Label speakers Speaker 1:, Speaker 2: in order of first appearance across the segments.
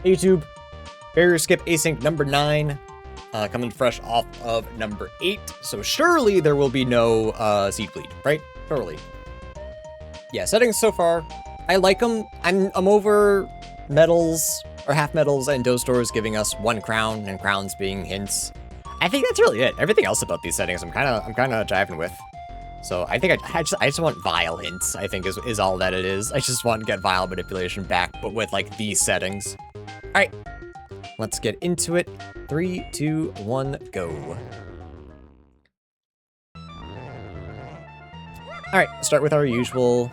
Speaker 1: Hey YouTube, barrier skip async number 9, coming fresh off of number 8, so surely there will be no seed bleed, right? Surely. Yeah, settings so far, I like them. I'm over medals, or half medals, and Doe stores giving us 1 crown, and crowns being hints. I think that's really it. Everything else about these settings I'm kinda jiving with. So I think I just want Vile hints, I think is all that it is. I just want to get Vile manipulation back, but with like these settings. Alright, let's get into it. 3, 2, 1, go. Alright, start with our usual...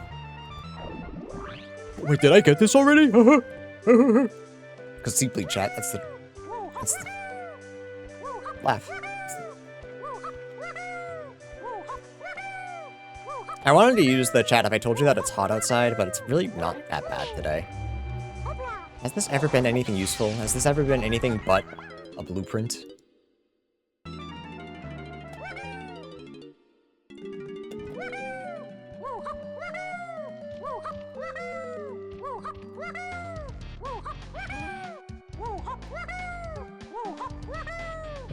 Speaker 1: Wait, did I get this already? Because Seed Bleed chat, that's the... Laugh. I wanted to use the chat if I told you that it's hot outside, but it's really not that bad today. Has this ever been anything useful? Has this ever been anything but a blueprint?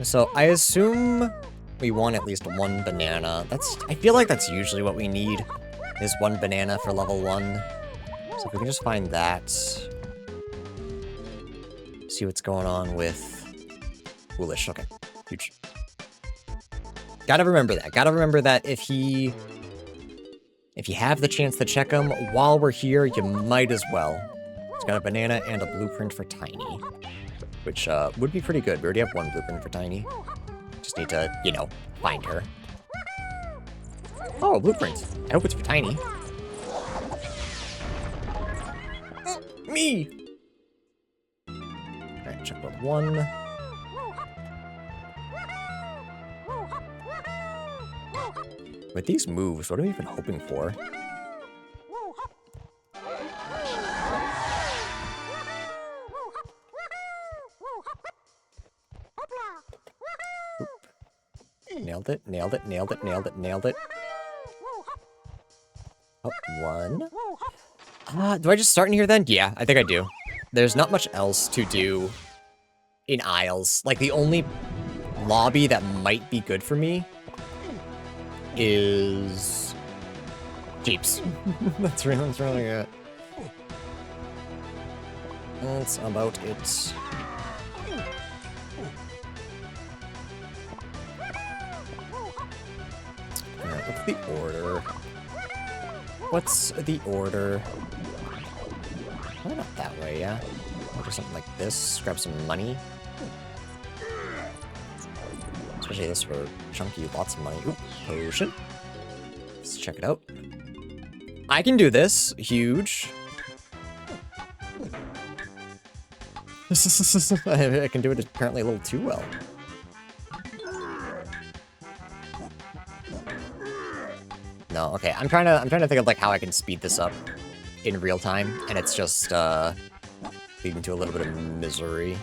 Speaker 1: So I assume we want at least 1 banana. I feel like that's usually what we need, is 1 banana for level 1. So if we can just find that. See what's going on with Foolish. Okay, huge. Gotta remember that. Gotta remember that if you have the chance to check him while we're here, you might as well. He's got a banana and a blueprint for Tiny, which would be pretty good. We already have 1 blueprint for Tiny. Just need to, you know, find her. Oh, a blueprint. I hope it's for Tiny. Me! Alright, checkpoint 1. With these moves, what are we even hoping for? Nailed it, nailed it, nailed it, nailed it, nailed it. Oh, 1. Do I just start in here then? Yeah, I think I do. There's not much else to do in Isles. Like, the only lobby that might be good for me is Jeeps. That's really good. That's about it. Alright, what's the order? What's the order? Why not that way, yeah? Or do something like this. Grab some money. Especially this for chunky, lots of money. Ooh, potion. Let's check it out. I can do this. Huge. I can do it apparently a little too well. No, okay. I'm trying to think of like how I can speed this up in real time, and it's just leading to a little bit of misery.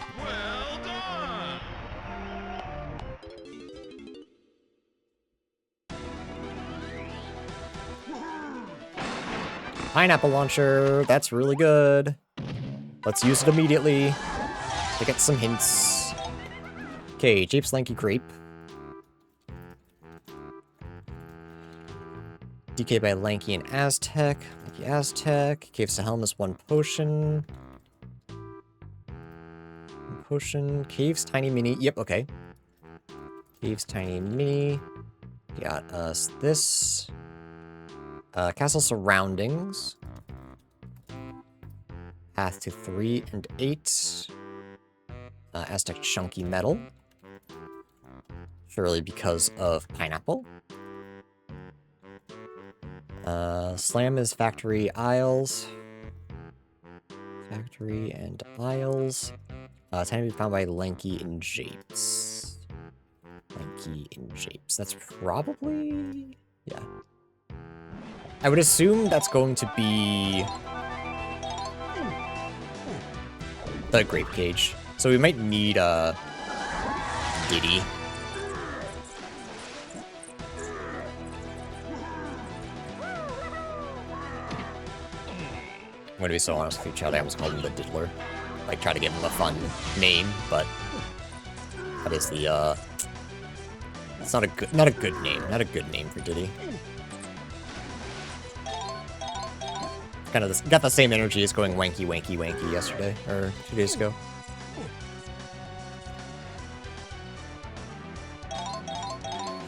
Speaker 1: Pineapple launcher, that's really good. Let's use it immediately to get some hints. Okay, Jape's Lanky Grape. DK by Lanky and Aztec. Lanky Aztec. Caves to Helm is 1 potion. 1 potion. Caves Tiny Mini. Yep, okay. Caves Tiny Mini. Got us this. Castle Surroundings. Path to 3 and 8. Aztec Chunky Metal. Surely because of Pineapple. Slam is Factory Isles. Factory and Isles. Tiny to be found by Lanky and Japes. Lanky and Japes. That's probably... yeah. I would assume that's going to be... the Grape Cage. So we might need a... Diddy. I'm gonna be so honest with you, Chad. I almost called him the Diddler. like, try to give him a fun name, but that is the, it's not a good name. Not a good name for Diddy. Kind of got the same energy as going wanky, wanky, wanky yesterday, or 2 days ago.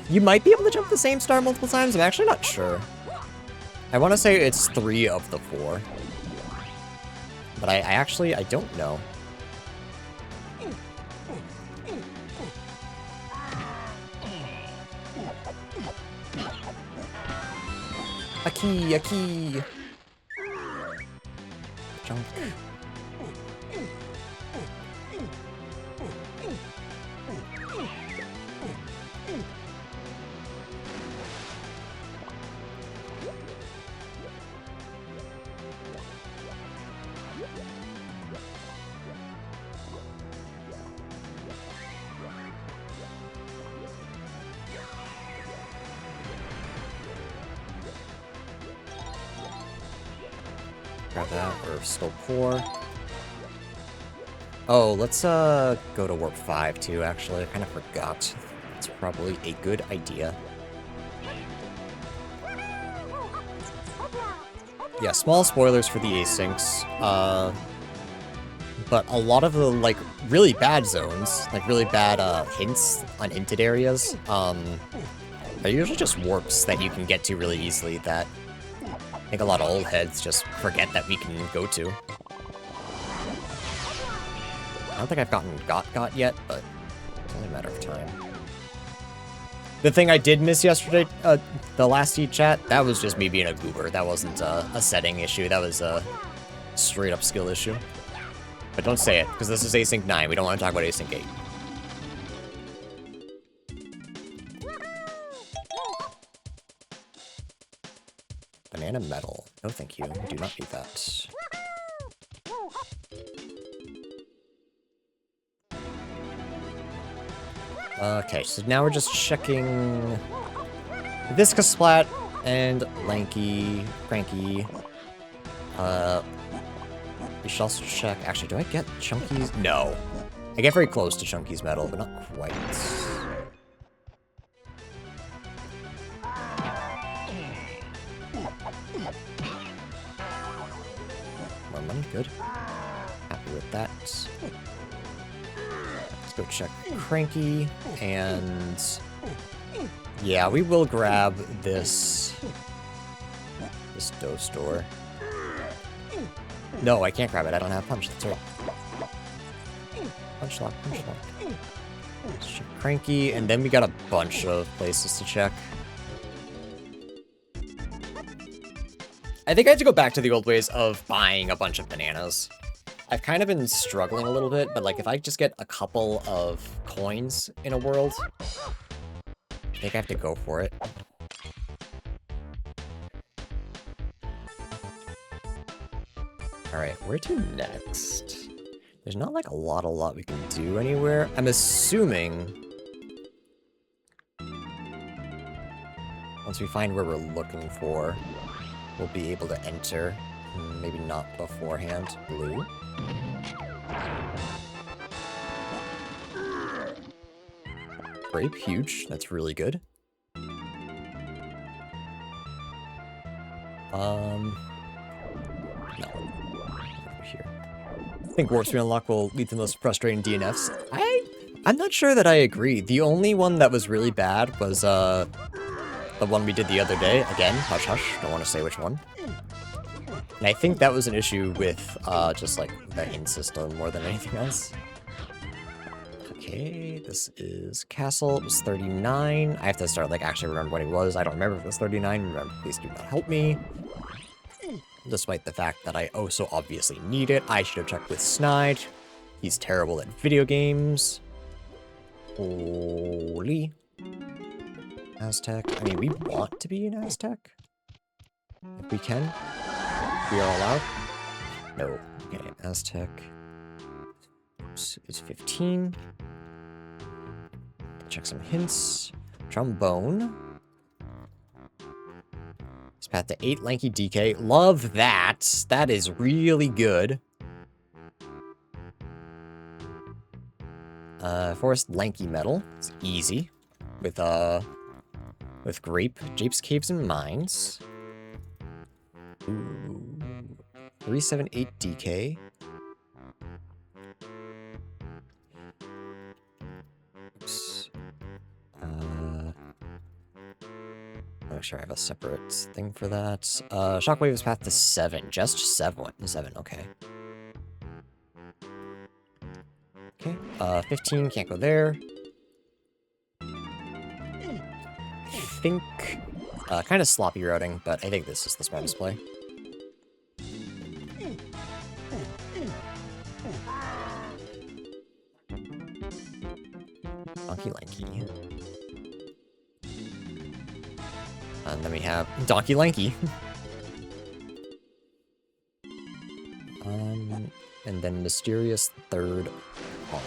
Speaker 1: You might be able to jump the same star multiple times. I'm actually not sure. I want to say it's 3 of the 4. But I don't know. A key, a key. Jump. Grab that, or still poor. Oh, let's go to warp 5 too, actually. I kind of forgot. It's probably a good idea. Yeah, small spoilers for the asyncs. But a lot of the, like, really bad zones, like really bad hints on hinted areas, they're usually just warps that you can get to really easily that I think a lot of old heads just forget that we can go to. I don't think I've gotten got yet, but it's only a matter of time. The thing I did miss yesterday, the last seed chat, that was just me being a goober. That wasn't a setting issue. That was a straight up skill issue. But don't say it, because this is Async 9. We don't want to talk about Async 8. Banana metal. No, thank you. I do not need that. Okay, so now we're just checking Viscous Splat and Lanky, Cranky. We should also check... Actually, do I get Chunky's? No. I get very close to Chunky's metal, but not quite. More money, good. Happy with that. Let's go check Cranky, and... yeah, we will grab this dough store. No, I can't grab it. I don't have punch. That's right. Punch lock, punch lock. Let's check Cranky, and then we got a bunch of places to check. I think I have to go back to the old ways of buying a bunch of bananas. I've kind of been struggling a little bit, but like if I just get a couple of coins in a world, I think I have to go for it. Alright, where to next? There's not like a lot we can do anywhere. I'm assuming once we find where we're looking for, we'll be able to enter. Maybe not beforehand. Blue. Grape, huge. That's really good. No. Over here. I think warp speed unlock will lead to the most frustrating DNFs. I'm not sure that I agree. The only one that was really bad was the one we did the other day. Again, hush hush. Don't want to say which one. And I think that was an issue with just like the hint system more than anything else. Okay, this is Castle. It was 39. I have to start like actually remember what it was. I don't remember if it was 39. Remember, please do not help me. Despite the fact that I oh so obviously need it. I should have checked with Snide. He's terrible at video games. Holy. Aztec. I mean, we want to be an Aztec. If we can. We are allowed. No. Okay, Aztec. Oops, it's 15. Check some hints. Trombone. It's path to 8 lanky DK. Love that. That is really good. Forest Lanky Metal. It's easy. With Grape. Japes, Caves, and Mines. Ooh. 378 DK. Oops. Make sure I have a separate thing for that. Shockwave is path to 7. Just 7. 7, okay. Okay, 15, can't go there. I think, kind of sloppy routing, but I think this is the smartest play. Donkey Lanky. And then we have Donkey Lanky. And then Mysterious Third Pong.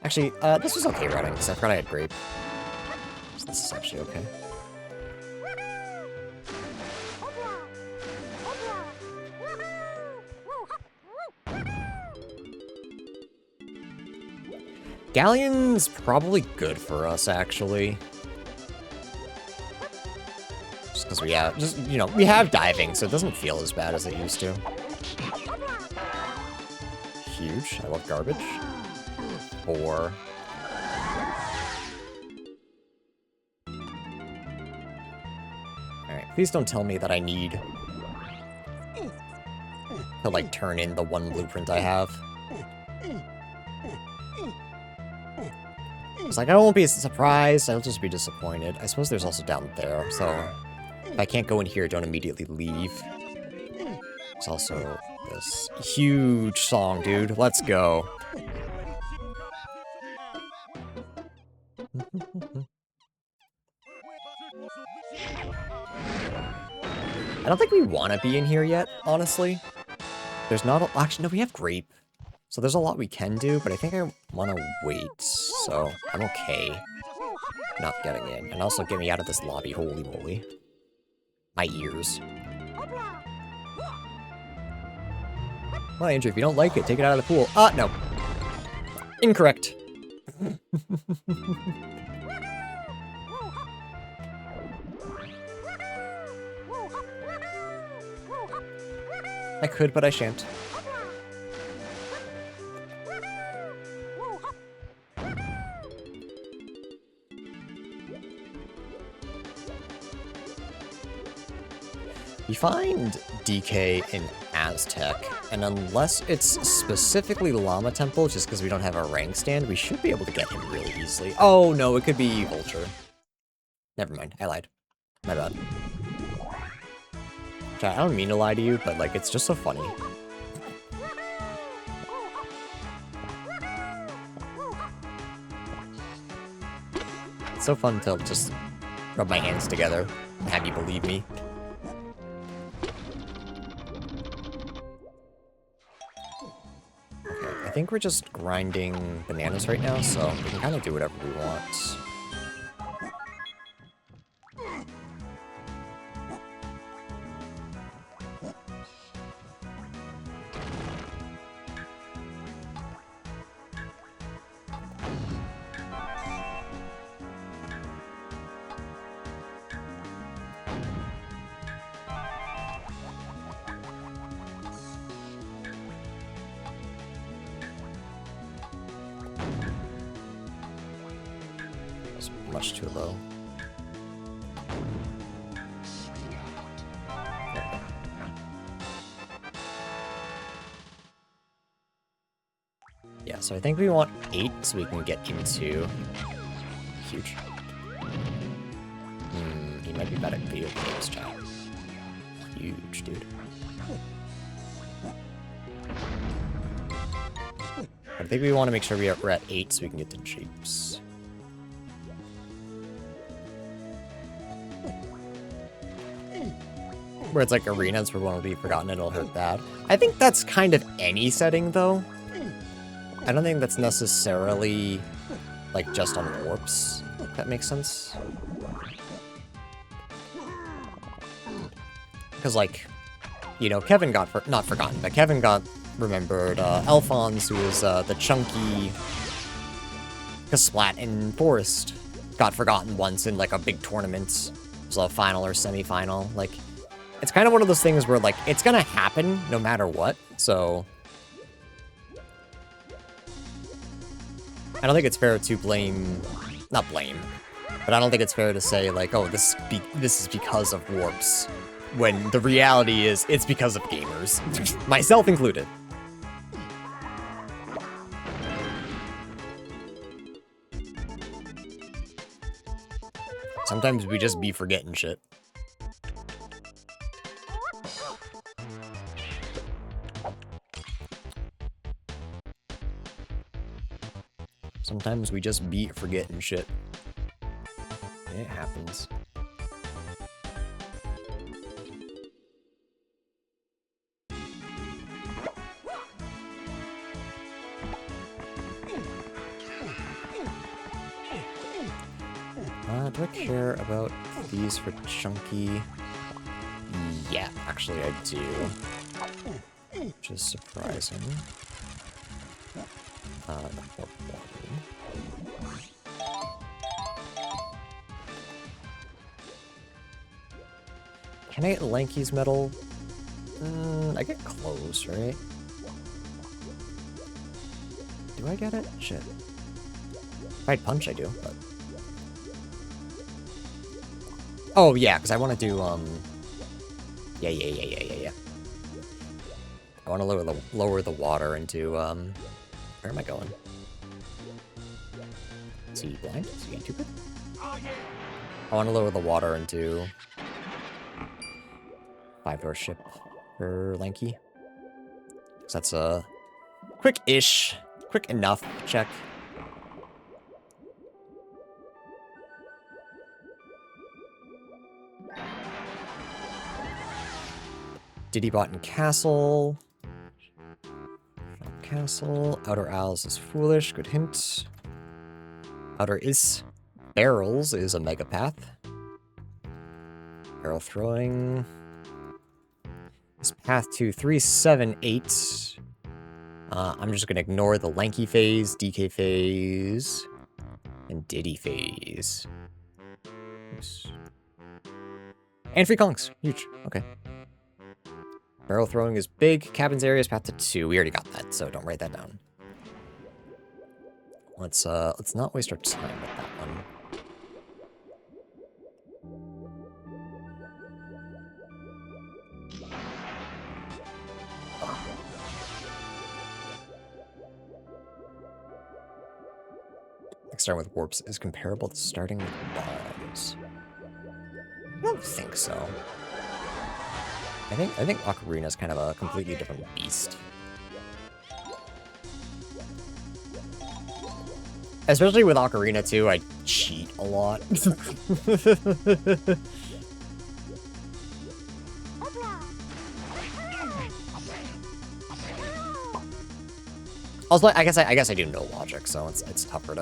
Speaker 1: Actually, this was okay routing, because I forgot I had Grape. So this is actually okay. Galleon's probably good for us, actually. Just because we have, we have diving, so it doesn't feel as bad as it used to. Huge. I love garbage. 4. Alright, please don't tell me that I need to, like, turn in the one blueprint I have. It's like, I won't be surprised, I'll just be disappointed. I suppose there's also down there, so if I can't go in here, don't immediately leave. There's also this huge song, dude. Let's go. I don't think we want to be in here yet, honestly. There's not a... Actually, no, we have Grape. So there's a lot we can do, but I think I want to wait, so I'm okay not getting in. And also get me out of this lobby, holy moly. My ears. Well, Andrew, if you don't like it, take it out of the pool. No. Incorrect. I could, but I shan't. We find DK in Aztec, and unless it's specifically Llama Temple, just because we don't have a rank stand, we should be able to get him really easily. Oh, no, it could be Vulture. Never mind, I lied. My bad. Chat, I don't mean to lie to you, but, like, it's just so funny. It's so fun to just rub my hands together and have you believe me. I think we're just grinding bananas right now, so we can kind of do whatever we want. Much too low. Yeah, so I think we want 8 so we can get into... Huge. He might be bad at video games, chat. Huge, dude. I think we want to make sure we're at 8 so we can get to Japes. Where it's like arenas where one will be forgotten and it'll hurt bad. I think that's kind of any setting, though. I don't think that's necessarily, like, just on warps, if that makes sense. Because, like, you know, Kevin got, not forgotten, but Kevin got remembered Alphonse, who is the chunky Kasplat in Forest. Got forgotten once in, like, a big tournament. It was a final or semi-final. Like, it's kind of one of those things where, like, it's gonna happen no matter what, so... I don't think it's fair to blame... Not blame. But I don't think it's fair to say, like, oh, this is because of warps. When the reality is, it's because of gamers. Myself included. Sometimes we just be forgetting shit. Sometimes we just be forgetting shit. It happens. Do I care about these for chunky? Yeah, actually I do. Which is surprising. Can I get Lanky's medal? I get close, right? Do I get it? Shit. If I'd punch, I do, but... Oh, yeah, because I want to do, Yeah. I want to lower the water into, Where am I going? Is he blind? Is he stupid? I want to lower the water into... 5-door ship for Lanky. So that's a quick-ish, quick enough check. Diddy-bot and Castle. Castle. Outer Owls is foolish. Good hint. Outer is Barrels is a mega path. Barrel throwing. This path to 378. I'm just gonna ignore the Lanky phase, DK phase, and Diddy phase. Oops. And free conks. Huge. Okay. Barrel throwing is big. Cabins area is path to 2. We already got that, so don't write that down. Let's not waste our time with that one. Starting with warps is comparable to starting with bombs. I don't think so. I think Ocarina is kind of a completely different beast. Especially with Ocarina too, I cheat a lot. Also, I guess I do no logic, so it's tougher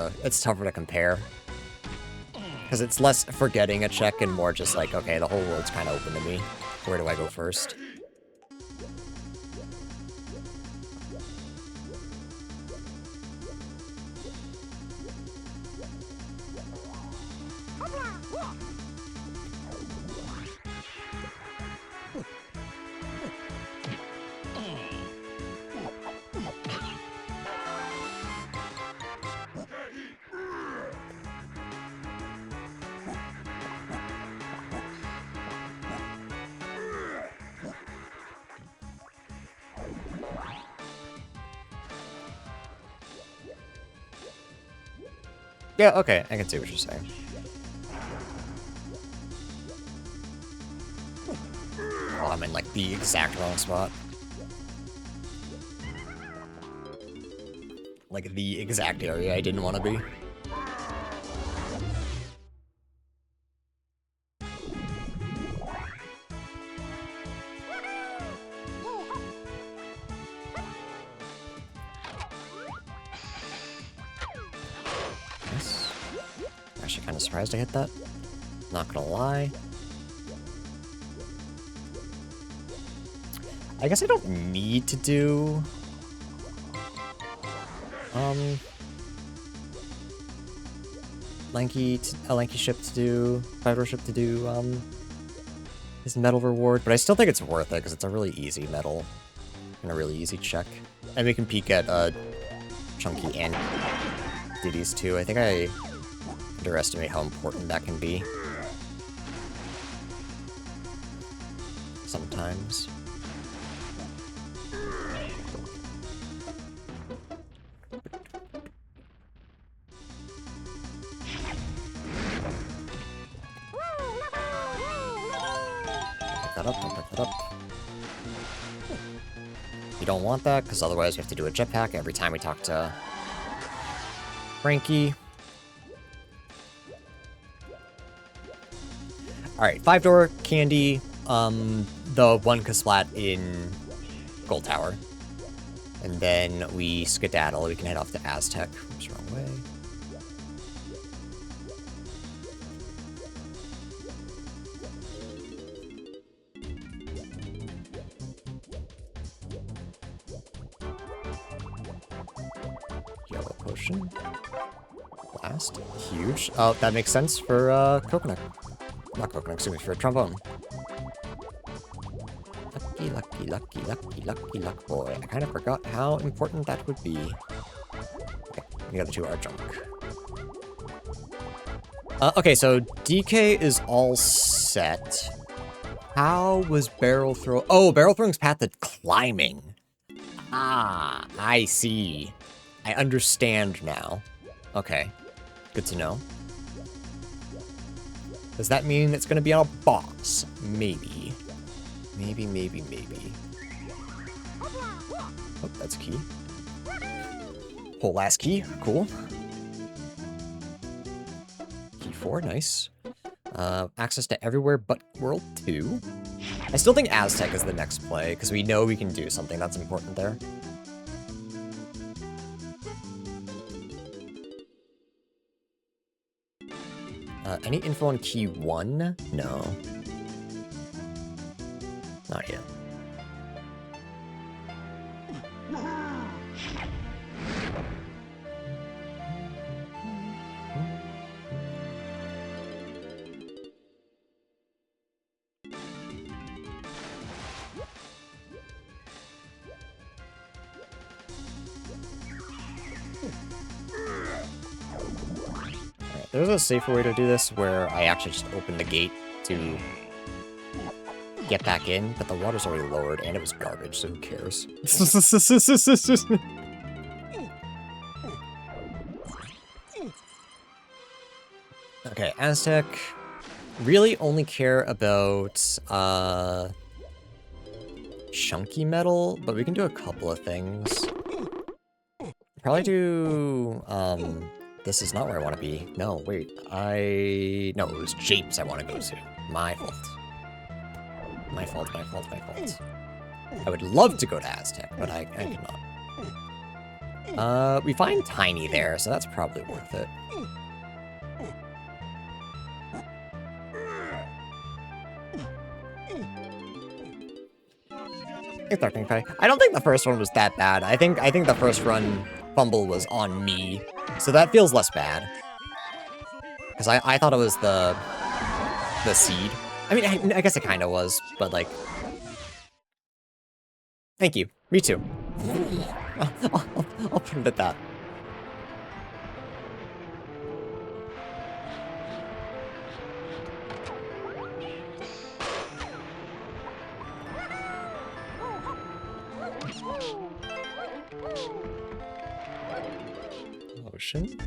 Speaker 1: to compare. Because it's less forgetting a check and more just like, okay, the whole world's kind of open to me. Where do I go first? Yeah, okay, I can see what you're saying. Oh, I'm in, like, the exact wrong spot. Like, the exact area I didn't want to be. Surprised I hit that. Not gonna lie. I guess I don't need to do a lanky ship to do, 5-door ship to do, his metal reward, but I still think it's worth it, because it's a really easy metal, and a really easy check. And we can peek at, Chunky and Diddy's too. I think I underestimate how important that can be. Sometimes. Pick that up, don't pick that up. You don't want that, because otherwise we have to do a jetpack every time we talk to Frankie. Alright, 5-door, candy, the 1 Kasplat in Gold Tower. And then we skedaddle, we can head off to Aztec. Oops, wrong way. Yellow potion. Blast. Huge. Oh, that makes sense for, coconut. Not coconut, excuse me, for trombone. Lucky, lucky, lucky, lucky, lucky, luck boy. I kind of forgot how important that would be. Okay, the other two are junk. Okay, so DK is all set. How was barrel throw? Oh, barrel throwing's path to climbing. Ah, I see. I understand now. Okay, good to know. Does that mean it's gonna be on a box? Maybe. Maybe, maybe, maybe. Oh, that's a key. Whole ass key, cool. Key 4, nice. Access to everywhere but World 2. I still think Aztec is the next play, because we know we can do something that's important there. Any info on key 1? No. Not yet. There's a safer way to do this where I actually just open the gate to get back in, but the water's already lowered and it was garbage, so who cares? Okay, Aztec. Really only care about chunky metal, but we can do a couple of things. Probably do this is not where I want to be. No, wait. No, it was Japes I want to go to. My fault. My fault, my fault, my fault. I would love to go to Aztec, but I cannot. We find Tiny there, so that's probably worth it. I don't think the first one was that bad. I think the first run fumble was on me, so that feels less bad. Because I thought it was the seed. I mean, I guess it kind of was, but like... Thank you. Me too. I'll put it at that. Ocean.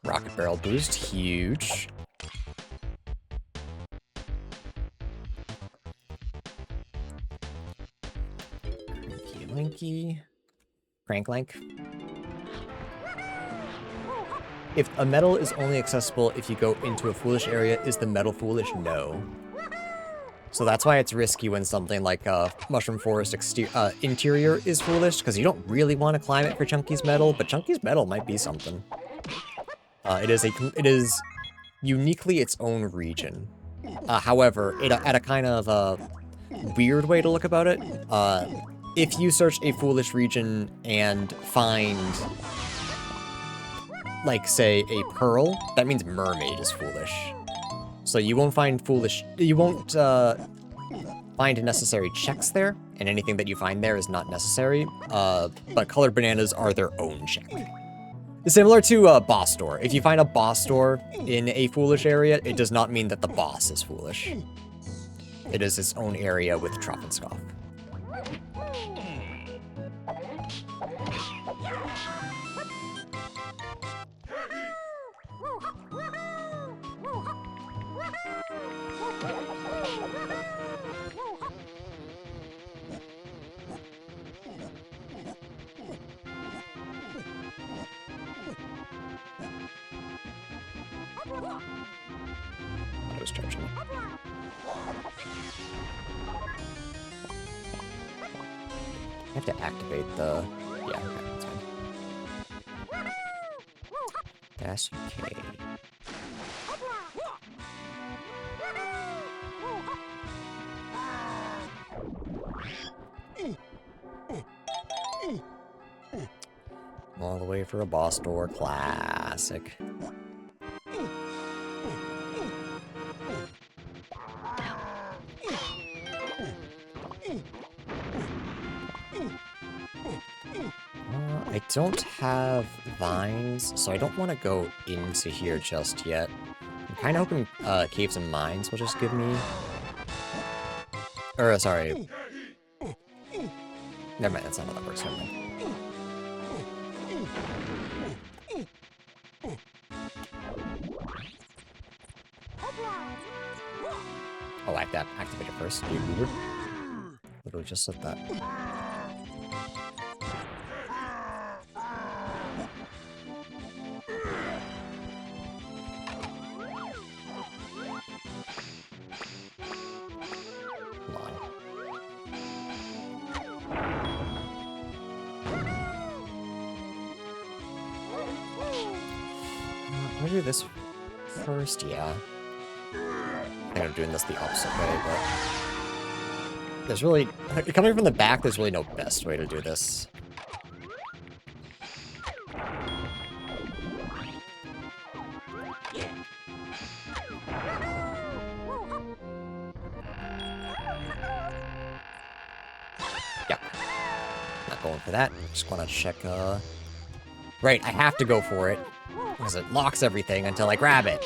Speaker 1: Rocket barrel boost, huge. Cranky Lanky. Crank Lank. If a metal is only accessible if you go into a foolish area, is the metal foolish? No. So that's why it's risky when something like Mushroom Forest interior is foolish, because you don't really want to climb it for Chunky's metal, but Chunky's metal might be something. It is uniquely its own region. However, at a kind of weird way to look about it, if you search a foolish region and find, like, say, a pearl, that means mermaid is foolish. So you won't find find necessary checks there, and anything that you find there is not necessary, but colored bananas are their own check. Similar to boss door. If you find a boss door in a foolish area, it does not mean that the boss is foolish. It is its own area with Trop and Scoff. I was charging. I have to activate the... Yeah, okay, that's fine. That's okay. All the way for a boss door, classic. I don't have vines, so I don't want to go into here just yet. I'm kind of hoping Caves and Mines will just give me... Or, sorry. Never mind, that's not how that works, never mind. Oh, I have to activate it first. You literally just said that. I'm gonna do this first, yeah. I think I'm doing this the opposite way, but... There's really... Coming from the back, there's really no best way to do this. Yeah. Not going for that. Just wanna check, Right, I have to go for it. Because it locks everything until I grab it.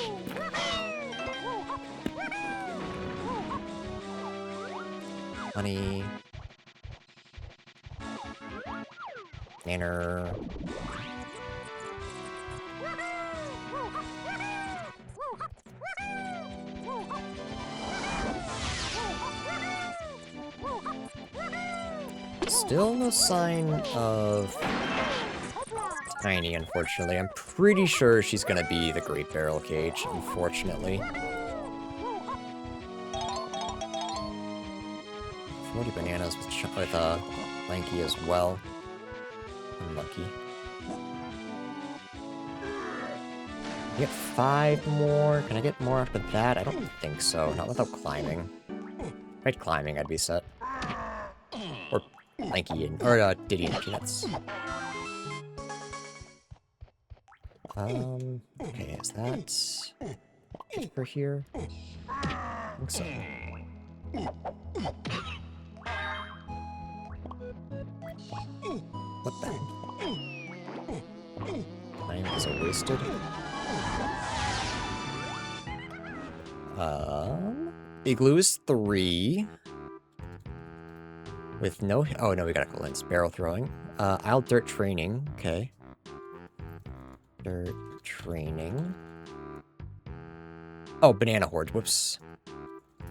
Speaker 1: Honey. Banner. Still no sign of Tiny, unfortunately. I'm pretty sure she's gonna be the Great Barrel Cage, unfortunately. 40 bananas with Lanky as well. Unlucky. I get 5 more. Can I get more after that? I don't think so. Not without climbing. If I had climbing, I'd be set. Or Lanky and... Or Diddy and Peanuts. Okay, is that it for here? I think so. What the hell? Time is a wasted. Igloo is 3. With no... Oh, no, we got equivalents. Barrel throwing. Isle Dirt Training. Okay. Dirt Training. Oh, Banana Horde. Whoops.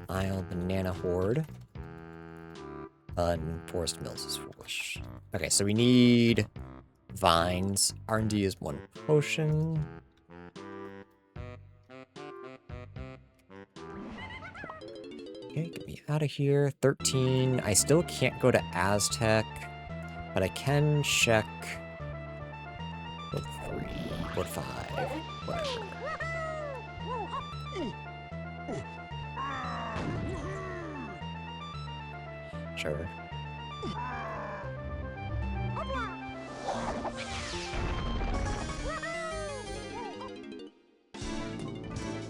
Speaker 1: Isle Banana Horde. Forest Mills is foolish. Okay, so we need vines. R&D is 1 potion. Okay, get me out of here. 13. I still can't go to Aztec, but I can check Wood 3, Wood 5, whatever. center.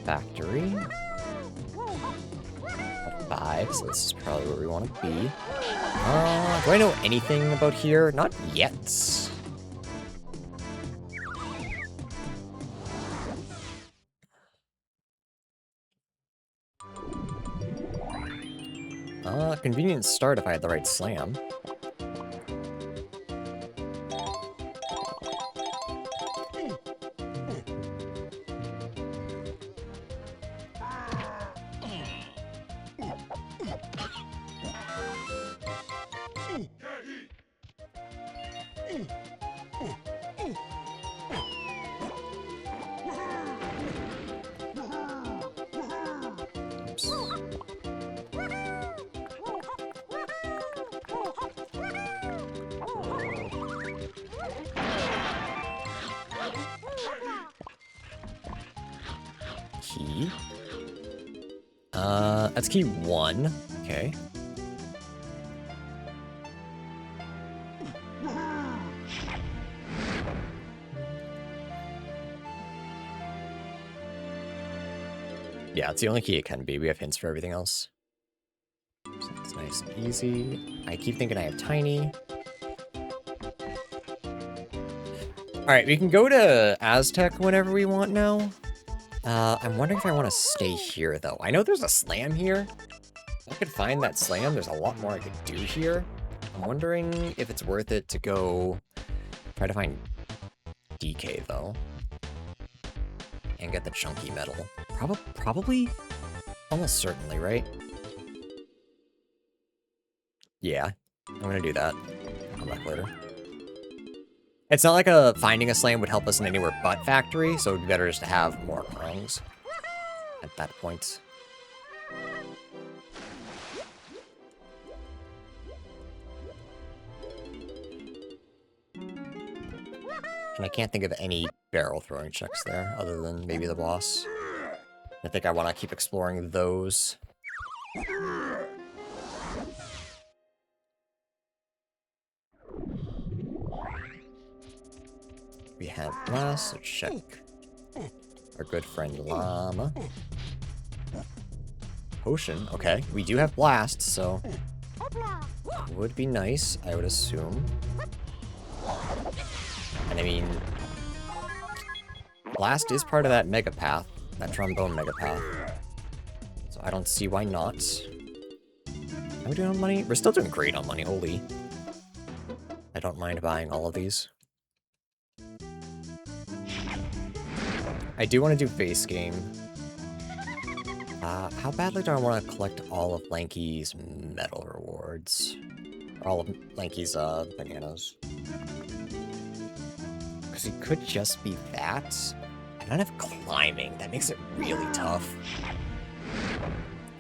Speaker 1: Factory. 5, so this is probably where we want to be. Do I know anything about here? Not yet. Convenient start if I had the right slam. Key. That's key 1. Okay. Yeah, it's the only key it can be. We have hints for everything else. So it's nice and easy. I keep thinking I have tiny. Alright, we can go to Aztec whenever we want now. I'm wondering if I want to stay here, though. I know there's a slam here. If I could find that slam, there's a lot more I could do here. I'm wondering if it's worth it to go try to find DK, though. And get the chunky metal. Probably? Almost certainly, right? Yeah, I'm gonna do that. I'll come back later. It's not like finding a slam would help us in anywhere but factory, so it would be better just to have more prongs at that point. And I can't think of any barrel throwing checks there, other than maybe the boss. I think I want to keep exploring those. We have blast, so check our good friend Llama. Potion, okay. We do have blast, so would be nice, I would assume. And I mean, blast is part of that mega path, that trombone mega path. So I don't see why not. How are we doing on money? We're still doing great on money, holy. I don't mind buying all of these. I do want to do base game. How badly do I want to collect all of Lanky's metal rewards? Or all of Lanky's, bananas. Because it could just be that. I don't have climbing. That makes it really tough.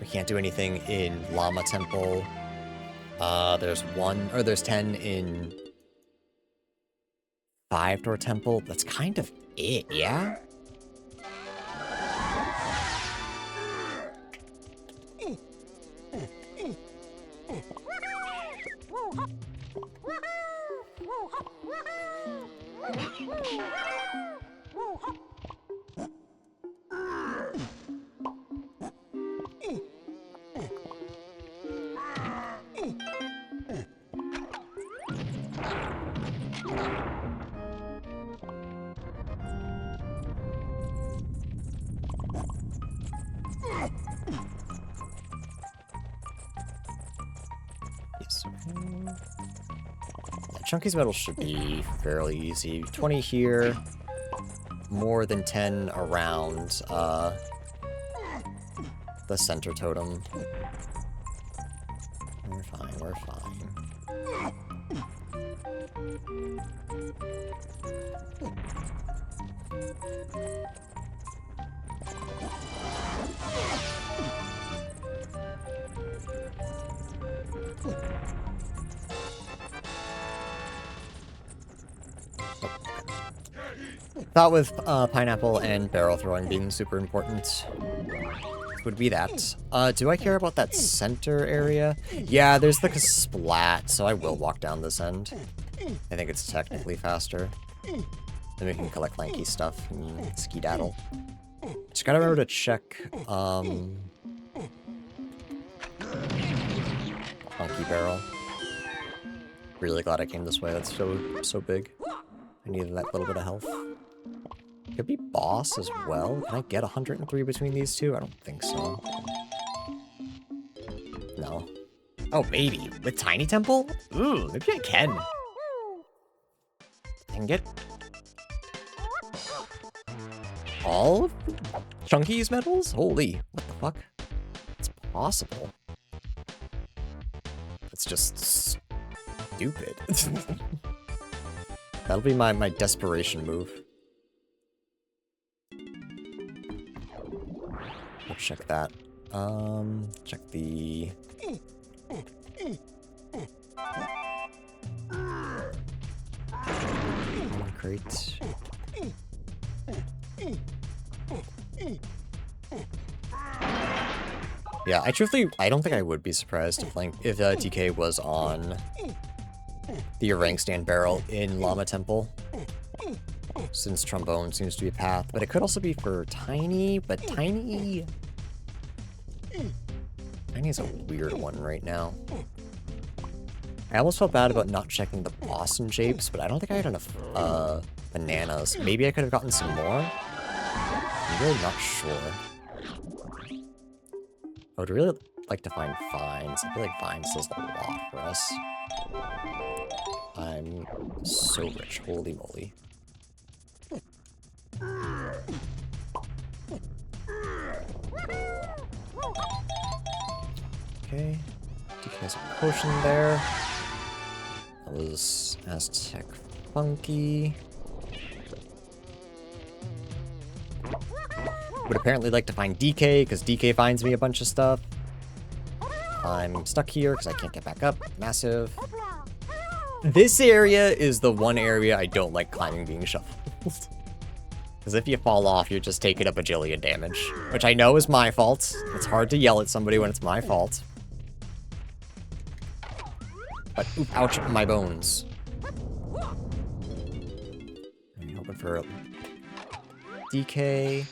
Speaker 1: We can't do anything in Llama Temple. There's 10 in 5-door Temple. That's kind of it, yeah? Chunky's metal should be fairly easy. 20 here, more than 10 around the center totem. We're fine, we're fine. Thought with pineapple and barrel throwing being super important. would be that. Do I care about that center area? Yeah, there's like a splat, so I will walk down this end. I think it's technically faster. Then we can collect lanky stuff and skedaddle. Just gotta remember to check, Funky barrel. Really glad I came this way, that's so big. I needed that little bit of health. Could be boss as well. Can I get 103 between these two? I don't think so. No. Oh, maybe. With Tiny Temple? Ooh, maybe I can. I can get all of Chunky's medals? Holy, what the fuck? It's possible. It's just stupid. That'll be my desperation move. We'll check that. Check the... crate. Yeah, I don't think I would be surprised if DK was on the Orang Stand barrel in Llama Temple, since Trombone seems to be a path, but it could also be for Tiny, but Tiny is a weird one right now. I almost felt bad about not checking the Boston shapes, but I don't think I had enough bananas. Maybe I could have gotten some more? I'm really not sure. I would really like to find Vines. I feel like Vines does a lot for us. I'm so rich, holy moly. Okay, DK has a potion there. That was Aztec Funky. Would apparently like to find DK, because DK finds me a bunch of stuff. I'm stuck here, because I can't get back up. Massive. This area is the one area I don't like climbing being shuffled. Because if you fall off, you're just taking up a bajillion damage. Which I know is my fault. It's hard to yell at somebody when it's my fault. But, oop, ouch, my bones. I'm hoping for DK.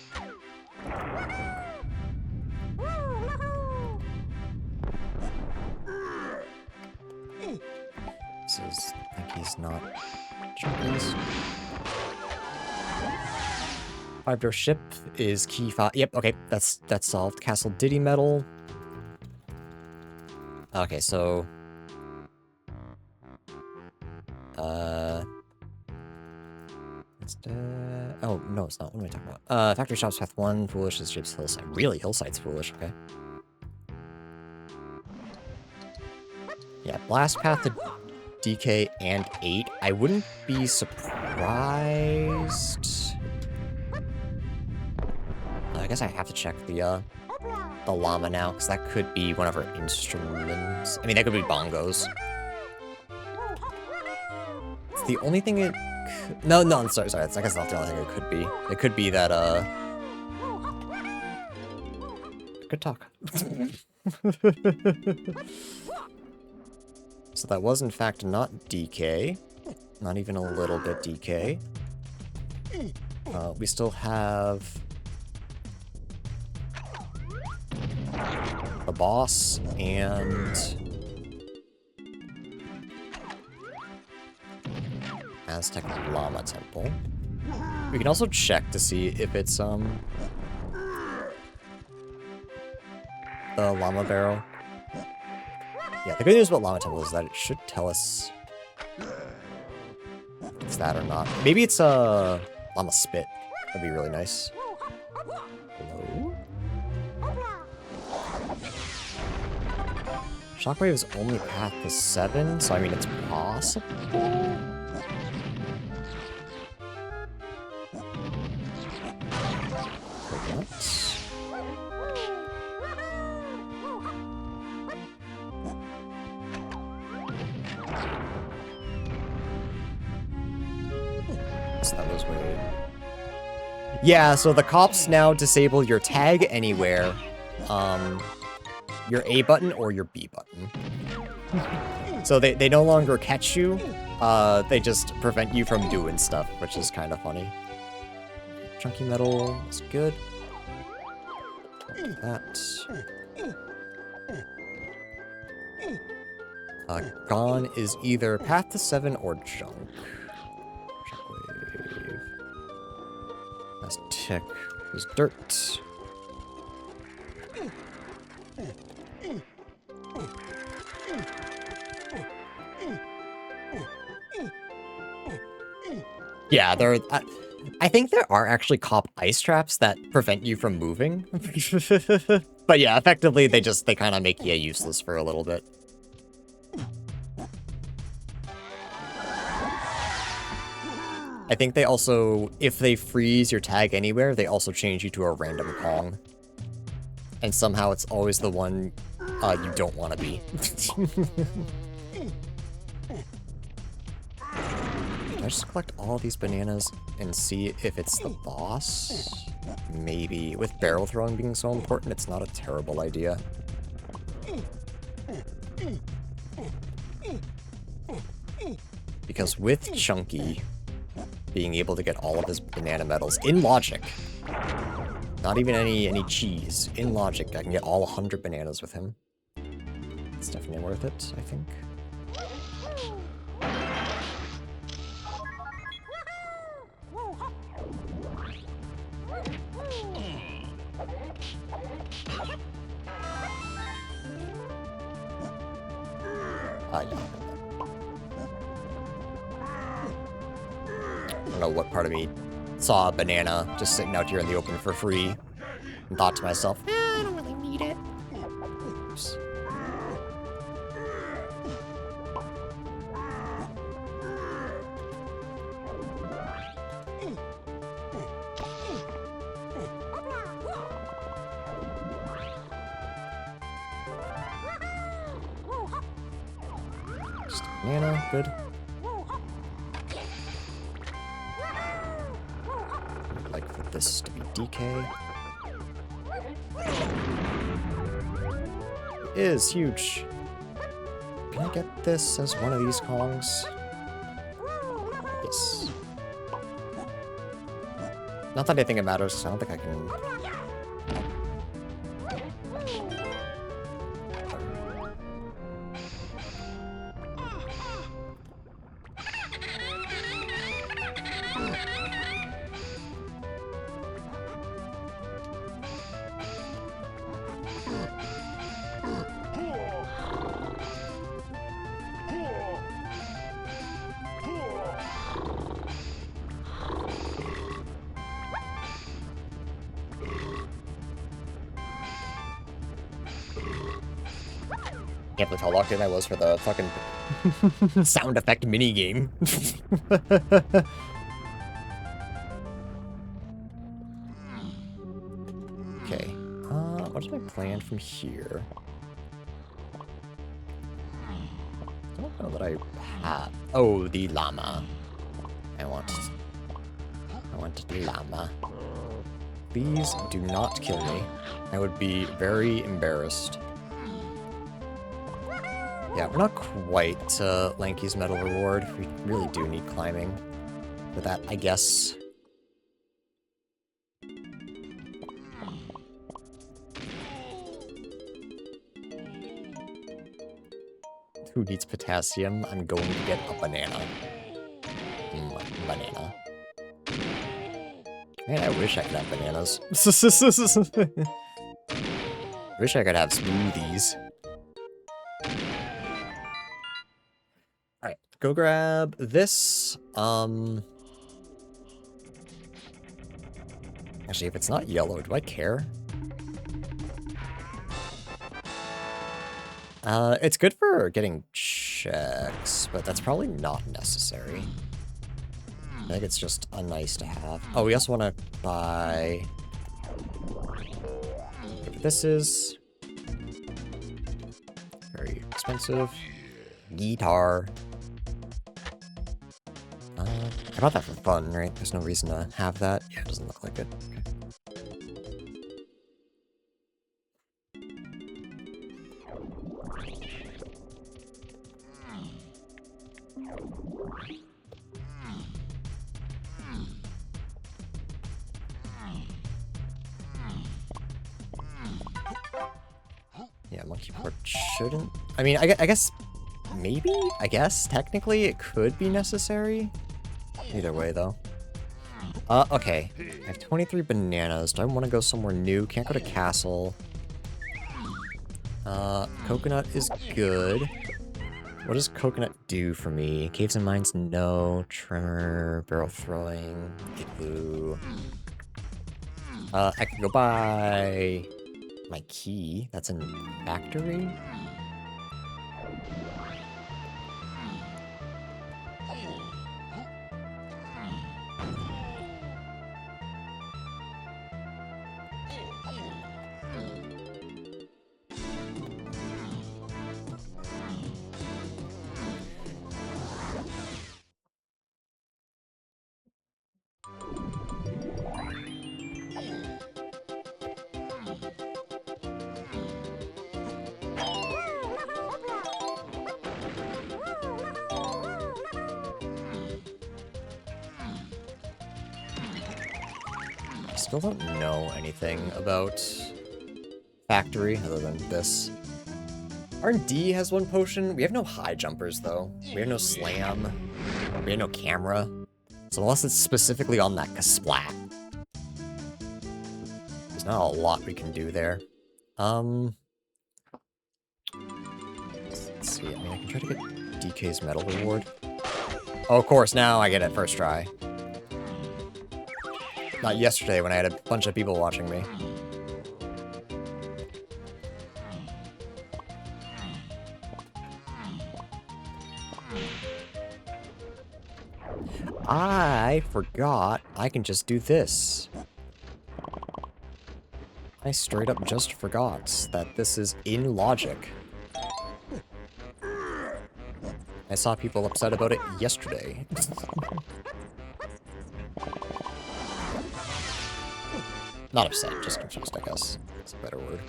Speaker 1: This is, I think he's not Chunkies. 5-door ship is key 5. Yep, okay, that's solved. Castle Diddy medal. Okay, so oh, no, it's not. What am I talking about? Factory Shops Path 1, Foolish is James Hillside. Really? Hillside's Foolish, okay. Yeah, Blast Path to DK and 8. I wouldn't be surprised. I guess I have to check the llama now, because that could be one of our instruments. I mean, that could be bongos. It's the only thing it... No, I'm sorry. That's, I guess not the only thing it could be. It could be that, Good talk. So that was, in fact, not DK. Not even a little bit DK. We still have... the boss, and... Aztec Llama Temple. We can also check to see if it's, the Llama Barrow. Yeah, the good news about Llama Temple is that it should tell us if it's that or not. Maybe it's, Llama Spit. That'd be really nice. Hello? Shockwave is only path to 7, so I mean it's possible. Coconuts. So that was weird. Yeah, so the cops now disable your tag anywhere your A button or your B button. So they no longer catch you, they just prevent you from doing stuff, which is kind of funny. Chunky metal is good. That. Gone is either Path to 7 or Junk. Shockwave. Last tick was Dirt. Yeah, I think there are actually cop ice traps that prevent you from moving. But yeah, effectively they kind of make you useless for a little bit. I think they also, if they freeze your tag anywhere, they also change you to a random Kong. And somehow it's always the one you don't want to be. Can I just collect all these bananas and see if it's the boss? Maybe. With barrel throwing being so important, it's not a terrible idea. Because with Chunky being able to get all of his banana medals in logic, not even any cheese, in logic, I can get all 100 bananas with him. It's definitely worth it, I think. Yeah. I don't know what part of me saw a banana just sitting out here in the open for free and thought to myself, I don't really need it. Oops. Just a banana, good. I'd like for this to be DK. It is huge. Can I get this as one of these Kongs? Yes. Not that I think it matters, because I don't think I can... Can't believe how locked in I was for the fucking sound effect minigame. Okay, what is my plan from here? I don't know that I have... Oh, the llama. I want the llama. Please do not kill me. I would be very embarrassed. Yeah, we're not quite Lanky's medal reward. We really do need climbing for that, I guess. Who needs potassium? I'm going to get a banana. Banana. Man, I wish I could have bananas. Wish I could have smoothies. Alright, go grab this. Actually, if it's not yellow, do I care? It's good for getting checks, but that's probably not necessary. I think it's just a nice to have. Oh, we also want to buy... Whatever this is. Very expensive. Guitar. I bought that for fun, right? There's no reason to have that. Yeah, it doesn't look like it. Okay. Yeah, monkey port shouldn't... I mean, I guess... Maybe? I guess, technically, it could be necessary. Either way, though. Okay. I have 23 bananas. Do I want to go somewhere new? Can't go to castle. Coconut is good. What does coconut do for me? Caves and mines, no. Trimmer, barrel throwing, igloo. I can go buy my key. That's in factory. Still don't know anything about factory other than this. R&D has one potion. We have no high jumpers though. We have no slam. We have no camera. So unless it's specifically on that splat, there's not a lot we can do there. Let's see. I mean, I can try to get DK's medal reward. Oh, of course, now I get it first try. Not yesterday when I had a bunch of people watching me. I forgot I can just do this. I straight up just forgot that this is in logic. I saw people upset about it yesterday. Not upset, just confused, I guess. That's a better word.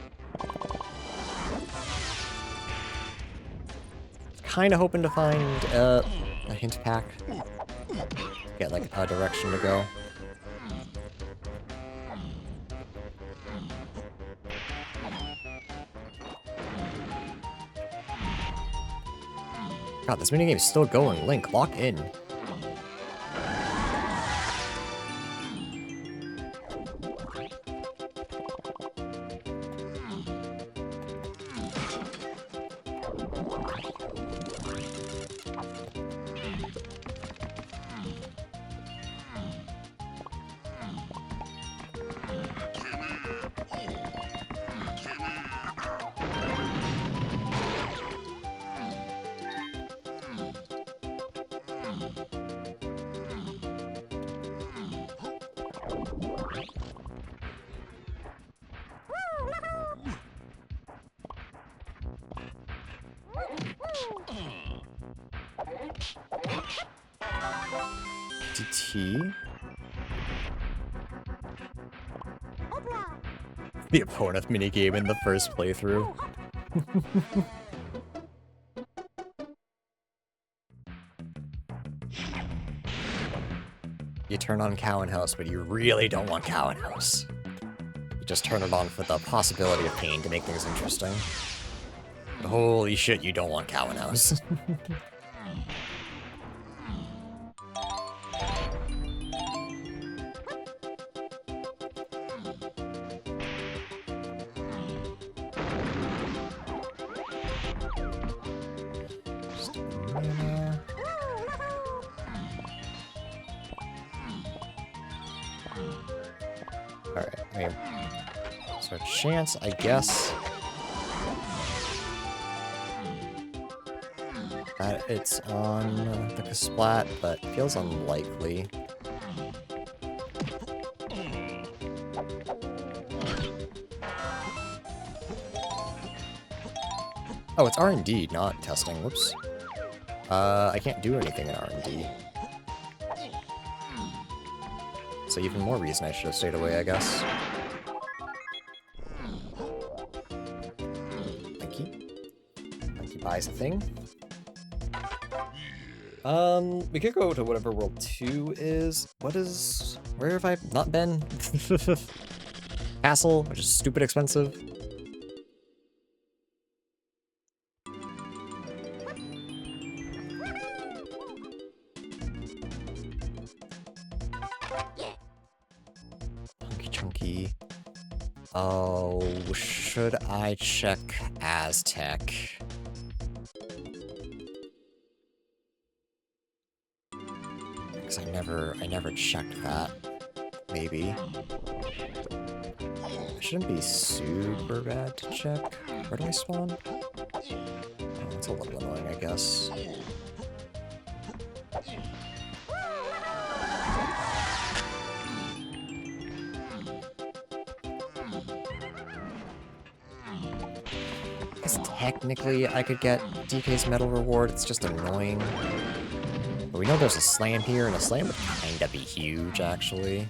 Speaker 1: Kinda hoping to find a hint pack. Get like a direction to go. God, this minigame is still going. Link, lock in. DT? The opponent minigame in the first playthrough. You turn on Cow and House, but you really don't want Cow and House. You just turn it on for the possibility of pain to make things interesting. But holy shit, you don't want Cow and House. Alright, I mean, so chance, I guess, that it's on the splat, but feels unlikely. Oh, it's R&D, not testing. Whoops. I can't do anything in R&D. So even more reason I should have stayed away, I guess. Monkey. Monkey buys a thing. We could go to whatever World 2 is. Where have I not been? Castle, which is stupid expensive. Chunky. Oh, should I check Aztec? Because I never checked that. Maybe. It shouldn't be super bad to check. Where do I spawn? Oh, that's a little annoying, I guess. Technically, I could get DK's medal reward, it's just annoying. But we know there's a slam here, and a slam would kinda be huge, actually.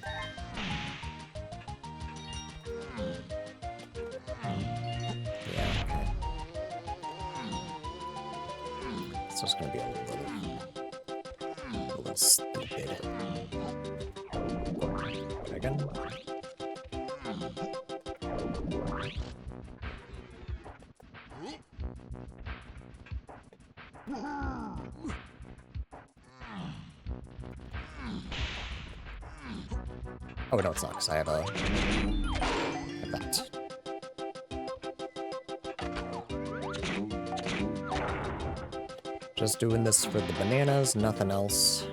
Speaker 1: Yeah, okay. So it's gonna be a little stupid. Again. Oh, no, it's not, because I have that. Just doing this for the bananas, nothing else.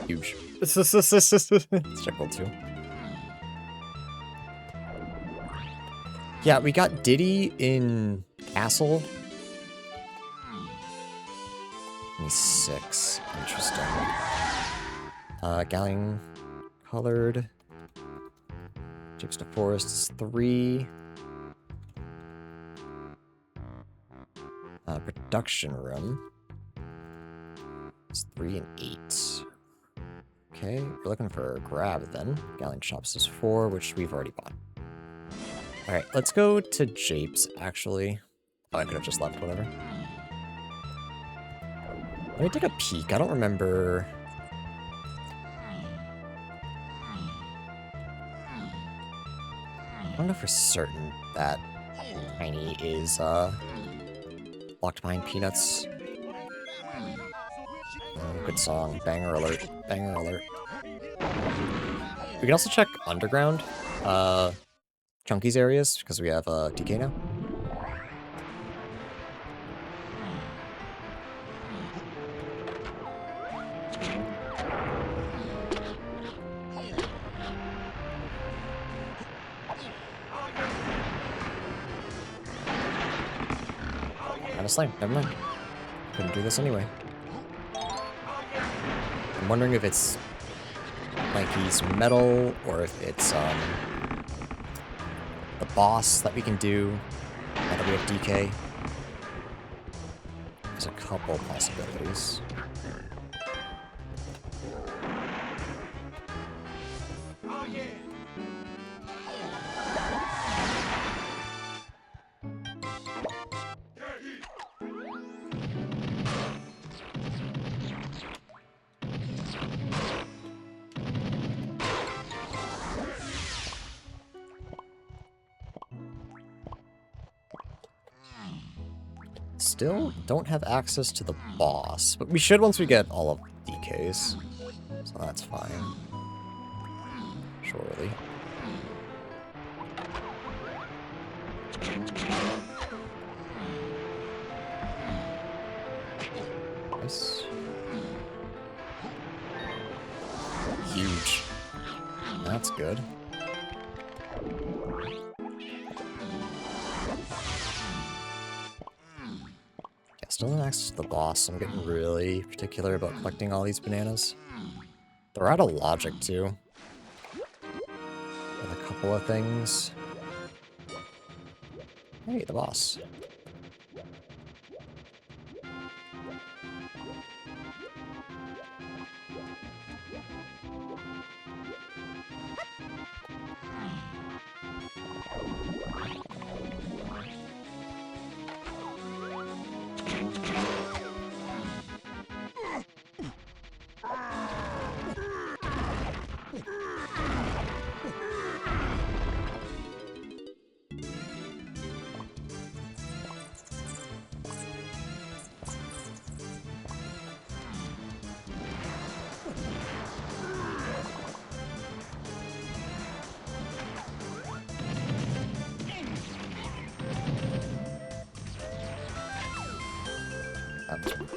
Speaker 1: Huge. Let's check World 2. Yeah, we got Diddy in Castle. 6. Interesting. Galleon colored. Chips to Forest is 3. Production room is 3 and 8. Okay, we're looking for a grab then. Galleon shops is 4, which we've already bought. Alright, let's go to Japes, actually. Oh, I could have just left, whatever. Let me take a peek. I don't remember. I don't know for certain that Tiny is locked behind peanuts. Oh, good song. Banger alert. Banger alert. We can also check underground, Chunky's areas, because we have DK now. Slam. Never mind. Couldn't do this anyway. I'm wondering if it's Lanky's metal or if it's the boss that we can do now that we have DK. There's a couple possibilities. Still don't have access to the boss, but we should once we get all of DK's, so that's fine. Surely. Nice. Huge. That's good. Still no access to the boss. I'm getting really particular about collecting all these bananas. They're out of logic, too. With a couple of things. Hey, the boss.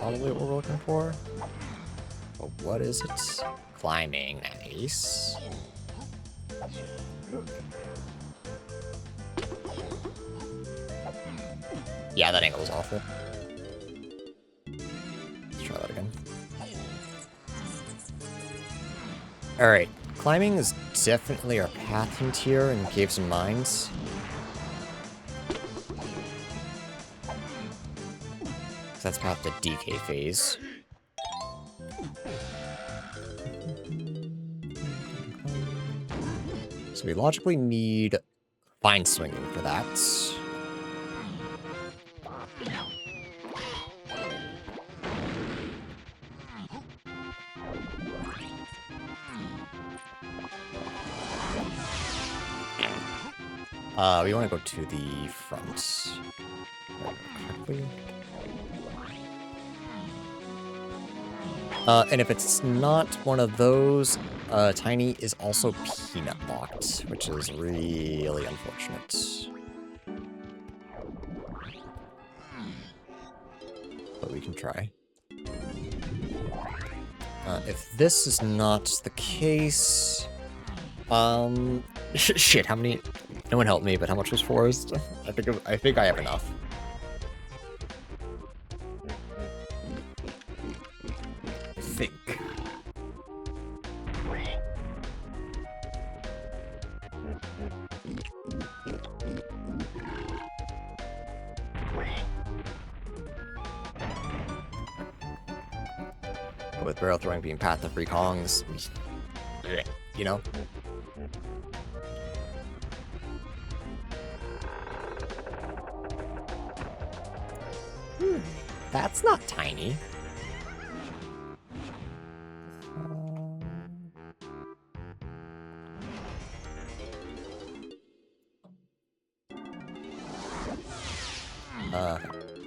Speaker 1: probably what we're looking for. But what is it? Climbing. Nice. Yeah, that angle was awful. Let's try that again. Alright, climbing is definitely our path hint here in Caves and Mines. So that's path to DK phase. So we logically need Vine Swinging for that. We want to go to the front. And if it's not one of those, Tiny is also peanut locked, which is really unfortunate. But we can try. If this is not the case... shit, how many... No one helped me, but how much was forest? I think I have enough. I think. But with barrel throwing being path to free Kongs, you know? That's not tiny.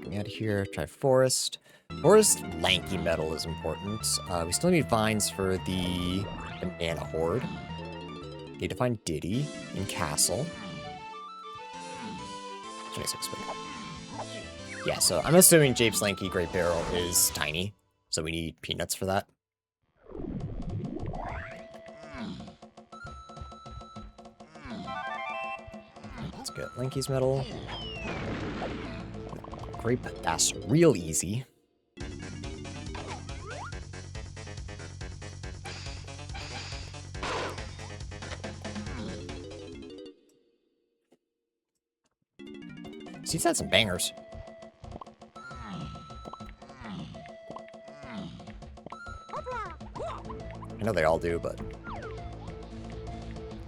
Speaker 1: Getting out of here, try forest. Forest lanky metal is important. We still need vines for the banana horde. Need to find Diddy in castle. 26 spin. Yeah, so I'm assuming Jape's Lanky Great Barrel is tiny, so we need peanuts for that. Let's get Lanky's Metal. Grape, that's real easy. He's had some bangers. I know they all do, but...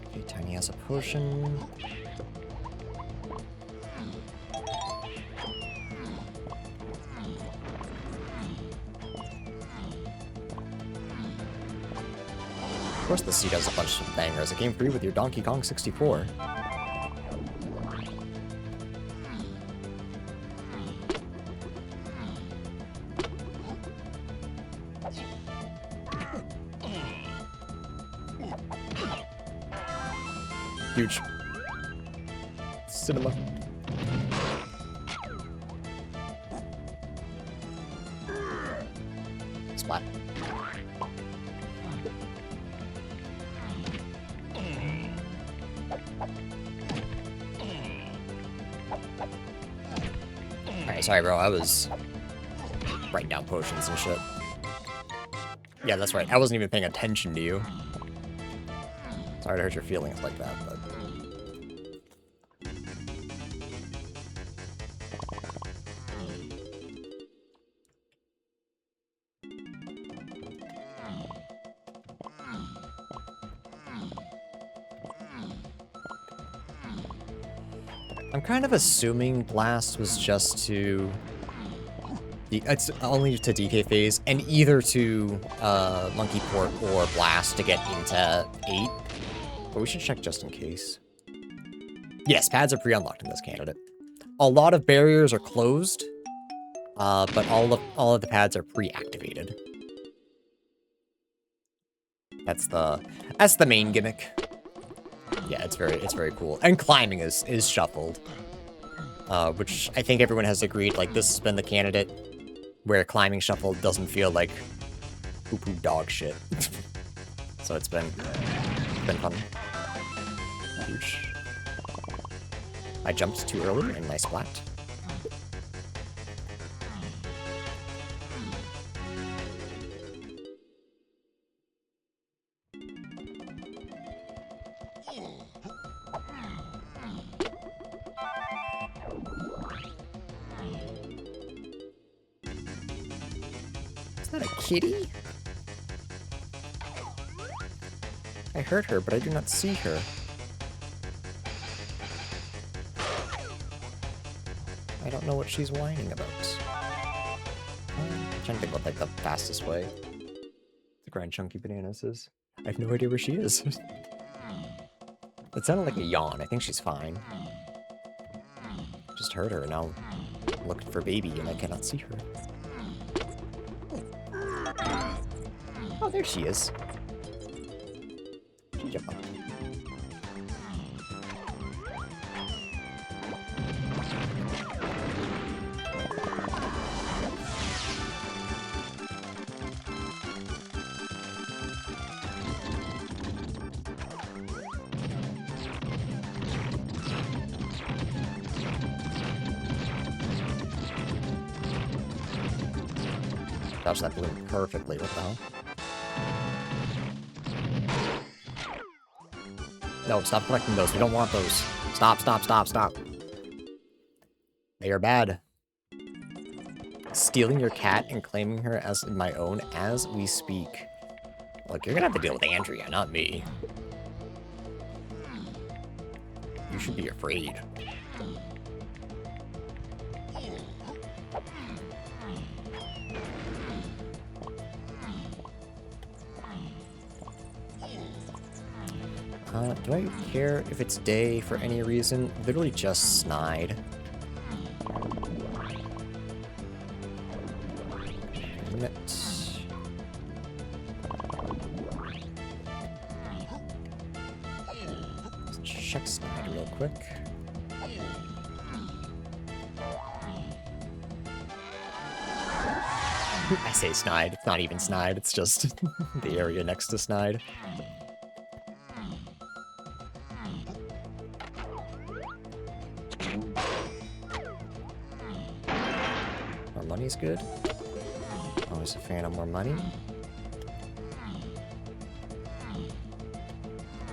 Speaker 1: Okay, Tiny has a potion. Of course the seed has a bunch of bangers. It came free with your Donkey Kong 64. Huge. Cinema. Splat. Alright, sorry bro, I was writing down potions and shit. Yeah, that's right, I wasn't even paying attention to you. Sorry to hurt your feelings like that, but... I'm kind of assuming Blast was just to... It's only to DK phase, and either to Monkey Port or Blast to get into 8. But we should check just in case. Yes, pads are pre-unlocked in this candidate. A lot of barriers are closed, but all of the pads are pre-activated. That's the main gimmick. Yeah, it's very cool. And climbing is shuffled. Which I think everyone has agreed, like, this has been the candidate where climbing shuffle doesn't feel like poo-poo dog shit. So it's been fun. Huge. I jumped too early and I splat. Is that a kitty? I heard her, but I do not see her. I don't know what she's whining about. I'm trying to think what like the fastest way to grind chunky bananas is. I have no idea where she is. It sounded like a yawn. I think she's fine. Just heard her, and now I'm looking for baby, and I cannot see her. Oh, there she is. She jumped up. Dodged that balloon perfectly. What the hell? No, stop collecting those. We don't want those. Stop, stop, stop, stop. They are bad. Stealing your cat and claiming her as my own as we speak. Look, you're gonna have to deal with Andrea, not me. You should be afraid. Do I care if it's day for any reason? Literally just snide. Let's check snide real quick. I say snide, it's not even snide, it's just the area next to snide. More money's good. Always a fan of more money.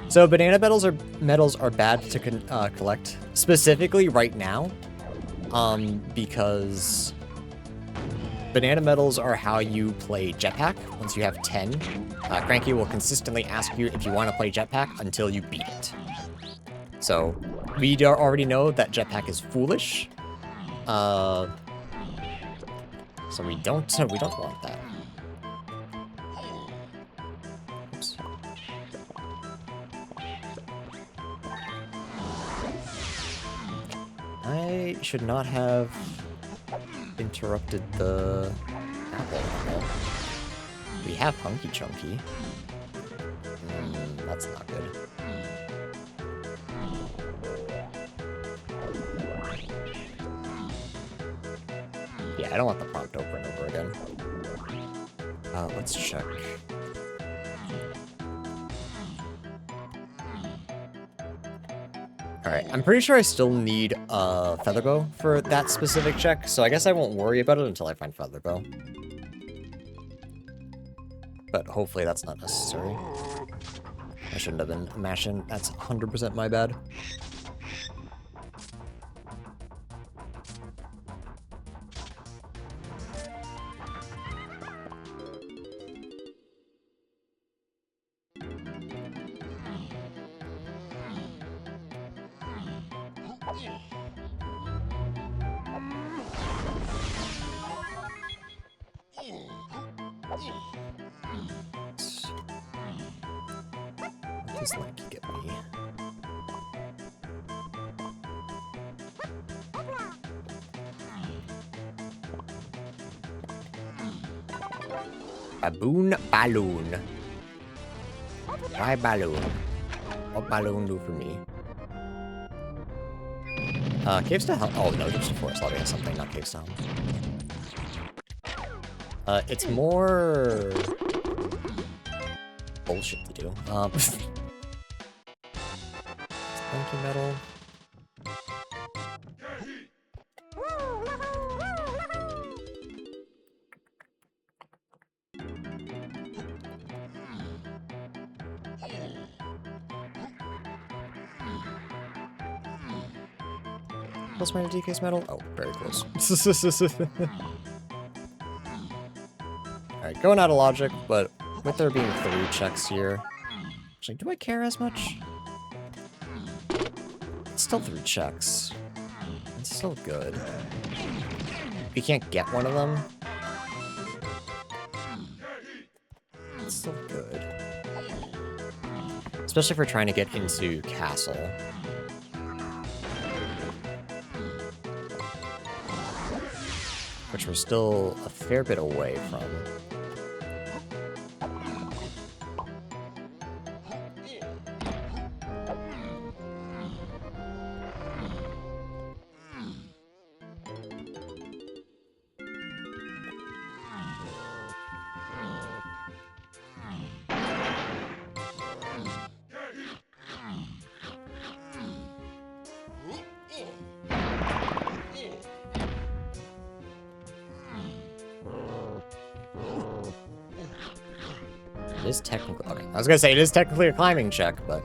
Speaker 1: So banana medals are bad to collect, specifically right now, because banana medals are how you play Jetpack. Once you have 10, Cranky will consistently ask you if you want to play Jetpack until you beat it. So we already know that Jetpack is foolish. So we don't want that. Oops. I should not have interrupted the apple. We have Hunky Chunky. That's not good. Yeah, I don't want the prompt over and over again. Let's check. Alright, I'm pretty sure I still need a Featherbow for that specific check, so I guess I won't worry about it until I find Featherbow. But hopefully that's not necessary. I shouldn't have been mashing. That's 100% my bad. What does Lanky get me? Baboon balloon. Why balloon? What balloon do for me? Caves to Helm. Oh no, just a forest lobby has something, not caves to Helm. It's more bullshit to do. Funky metal. Close my DK's metal? Oh, very close. Alright, going out of logic, but with there being 3 checks here... Actually, do I care as much? It's still 3 checks. It's still good. If you can't get one of them... It's still good. Especially if we're trying to get into Castle. Which we're still a fair bit away from. It is technically... Okay, I was gonna say it is technically a climbing check, but...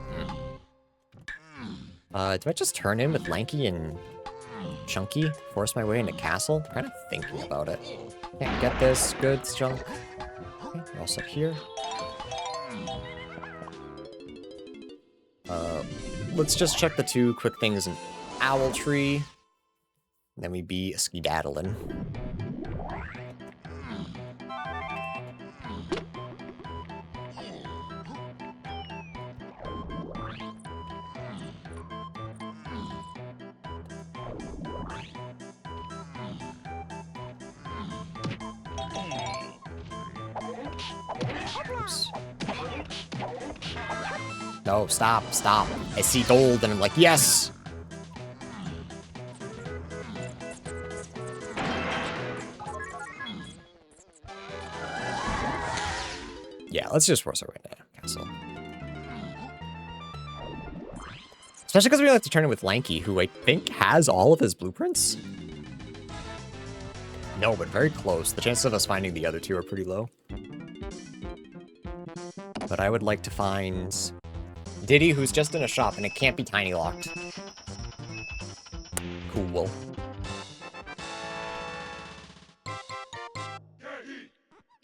Speaker 1: do I just turn in with Lanky and Chunky? Force my way into Castle? I'm kind of thinking about it. Can't get this. Good, Chunk. Okay, we're all set here. Let's just check the 2 quick things in Owl Tree. And then we be skedaddling. No, stop, stop. I see gold and I'm like, yes! Yeah, let's just force our way to Castle. Especially because we have to turn in with Lanky, who I think has all of his blueprints? No, but very close. The chances of us finding the other 2 are pretty low. But I would like to find... Diddy, who's just in a shop, and it can't be tiny locked. Cool.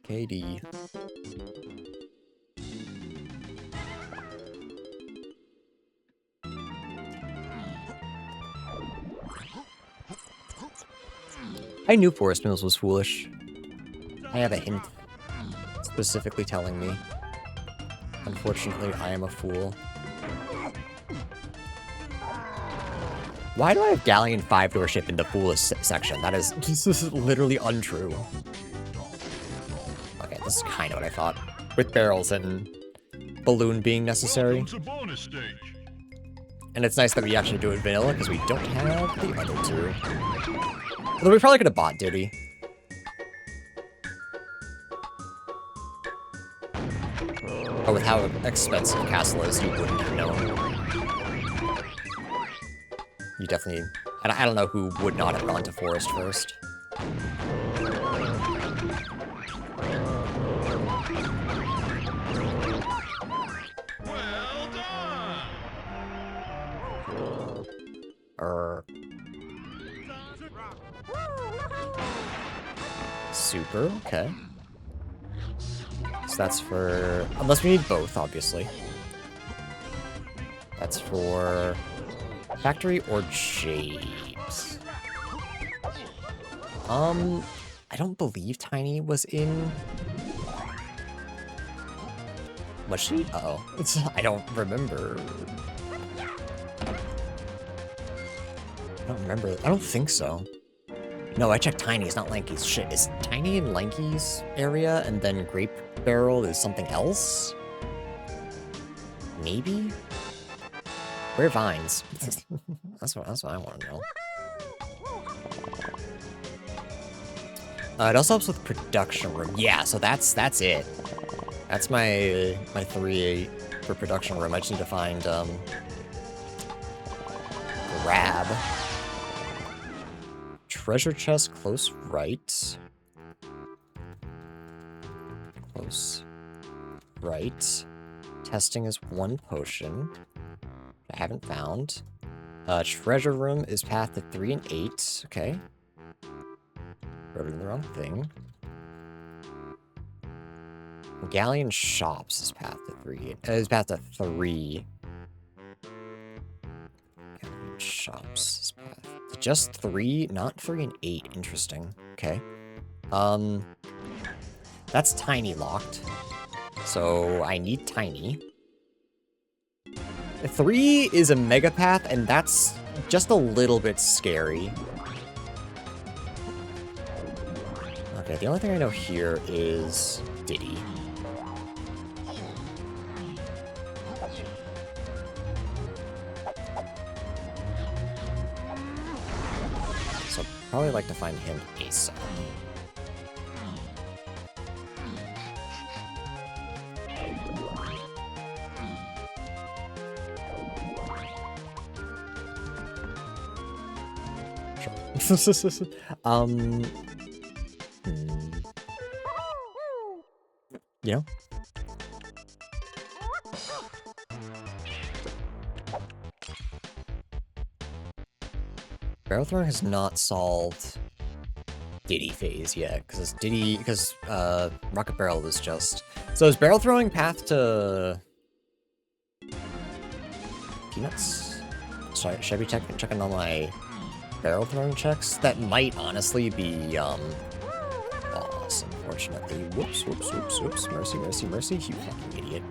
Speaker 1: KD. I knew Forest Mills was foolish. I have a hint. Specifically telling me. Unfortunately, I am a fool. Why do I have Galleon 5-door ship in the foolish section? This is literally untrue. Okay, this is kind of what I thought. With barrels and balloon being necessary. And it's nice that we actually do it vanilla, because we don't have the other 2. Although we probably could have bought Diddy. But with how expensive Castle is, you wouldn't have known. You definitely... I don't know who would not have gone to Forest first.
Speaker 2: Well done.
Speaker 1: Super, okay. So that's for... Unless we need both, obviously. That's for... Factory or Japes? I don't believe Tiny was in... Was she? Uh-oh. I don't remember. I don't remember. I don't think so. No, I checked Tiny's, not Lanky's. Shit, is Tiny in Lanky's area, and then Grape Barrel is something else? Maybe? Where are Vines? That's what I want to know. It also helps with production room. Yeah, so that's it. That's my 3 for production room. I just need to find grab. Treasure chest close right. Close right. Testing is 1 potion. I haven't found. Treasure room is path to 3 and 8. Okay. Wrote in the wrong thing. Galleon shops is path to 3. Is path to 3. Galleon shops is path to just 3, not 3 and 8. Interesting. Okay. That's tiny locked. So I need tiny. 3 is a mega path, and that's just a little bit scary. Okay, the only thing I know here is Diddy. So I'd probably like to find him ASAP. You know? Barrel throwing has not solved Diddy phase yet, because Rocket Barrel was just... So is barrel throwing path to... Peanuts? Should I be checking on my barrel throwing checks? That might honestly be, boss, unfortunately. Whoops, whoops, whoops, whoops. Mercy, mercy, mercy, you fucking idiot.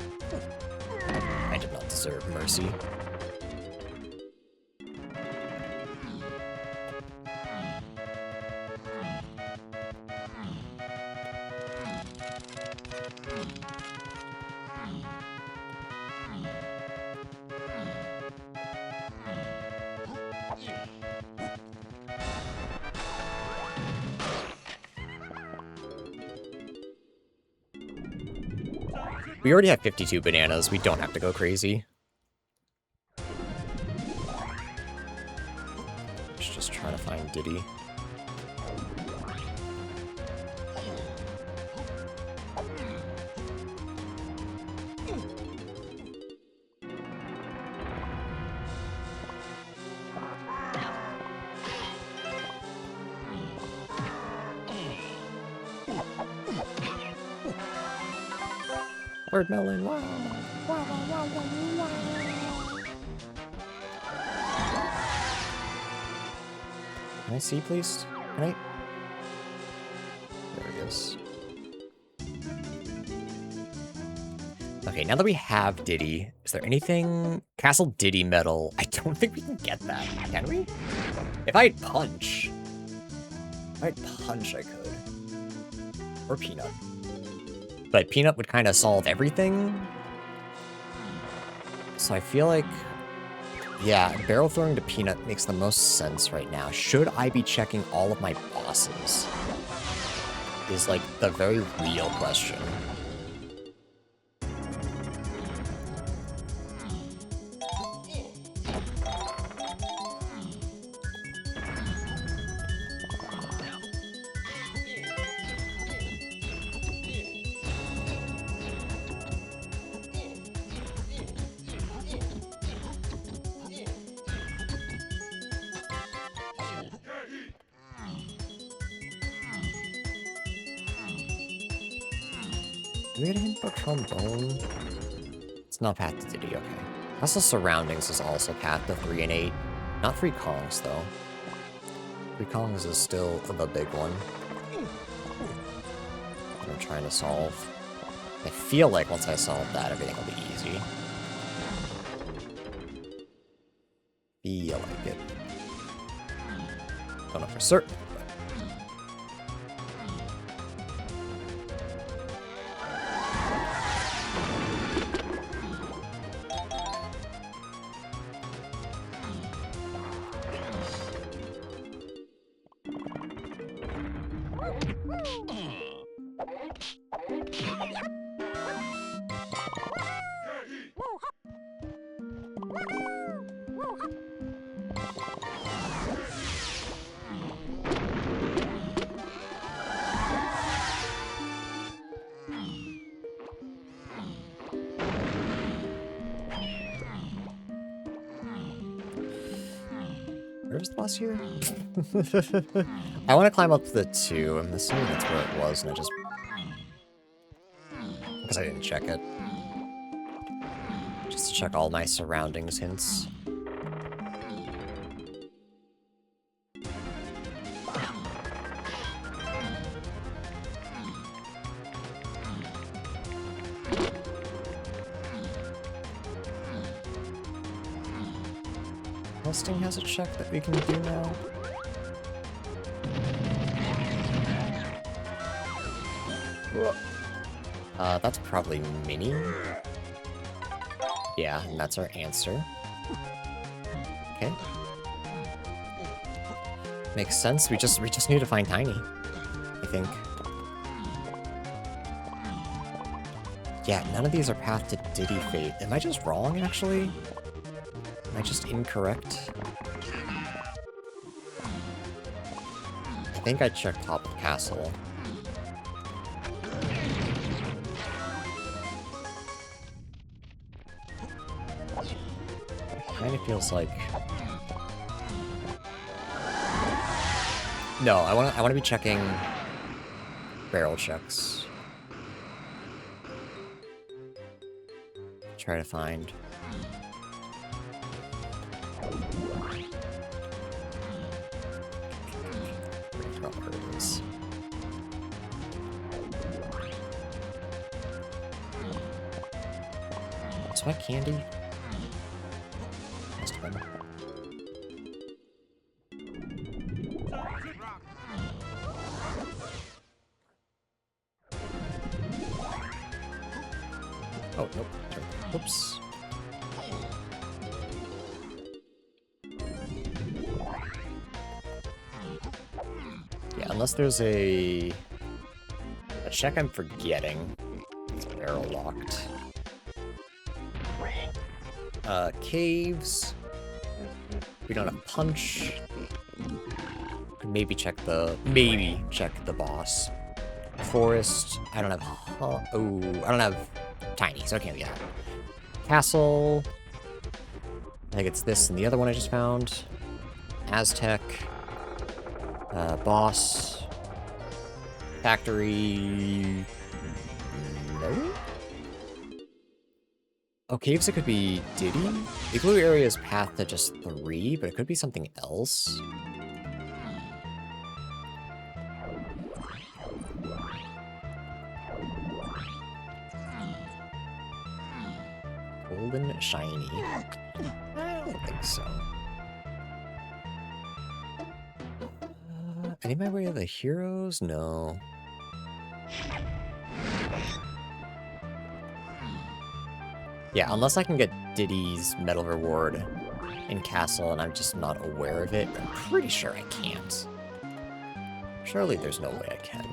Speaker 1: I did not deserve mercy. We already have 52 bananas. We don't have to go crazy. Just trying to find Diddy. Word melon, wow. Wow, wow, wow, wow, wow. Can I see, please? Can I? There it is. Okay, now that we have Diddy, is there anything? Castle Diddy medal. I don't think we can get that. Can we? If I had punch. I could. Or peanut. But Peanut would kind of solve everything. So I feel like, yeah, barrel throwing to Peanut makes the most sense right now. Should I be checking all of my bosses? Is like the very real question. Do we get a hint for trombone? It's not path to Diddy, okay. Castle Surroundings is also path to 3 and 8. Not 3 Kongs, though. 3 Kongs is still the big one. I'm trying to solve. I feel like once I solve that, everything will be easy. Feel like it. Don't know for certain. Where's the boss here? I want to climb up to the 2. I'm assuming that's where it was, and I just... because I didn't check it. Just to check all my surroundings hints. Hosting has a check that we can do now. That's probably Mini. Yeah, and that's our answer. Okay. Makes sense. We just need to find Tiny, I think. Yeah, none of these are path to Diddy Fate. Am I just wrong, actually? Am I just incorrect? I think I checked top of castle. Kind of feels like... No, I want to be checking barrel checks. Try to find... Sweat candy? Must have been. Oh, nope. Oops. Yeah, unless there's a check I'm forgetting. It's barrel locked. Caves. We don't have punch. Could maybe check the boss. Forest. I don't have. Oh, I don't have Tiny, so I can't get that. Castle. I think it's this and the other one I just found. Aztec. Boss. Factory. No? Oh, caves, it could be Diddy? Igloo area is path to just 3, but it could be something else. Golden shiny. I don't think so. Any my way of the heroes? No. Yeah, unless I can get Diddy's medal reward in Castle and I'm just not aware of it, I'm pretty sure I can't. Surely there's no way I can.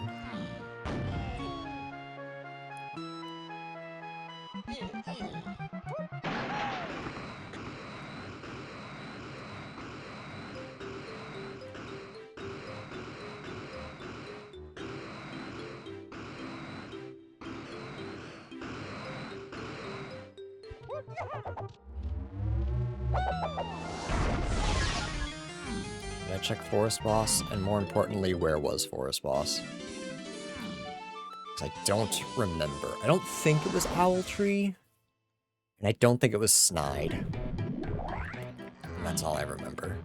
Speaker 1: Did I check Forest Boss? And more importantly, where was Forest Boss? Because I don't remember. I don't think it was Owl Tree. And I don't think it was Snide. And that's all I remember.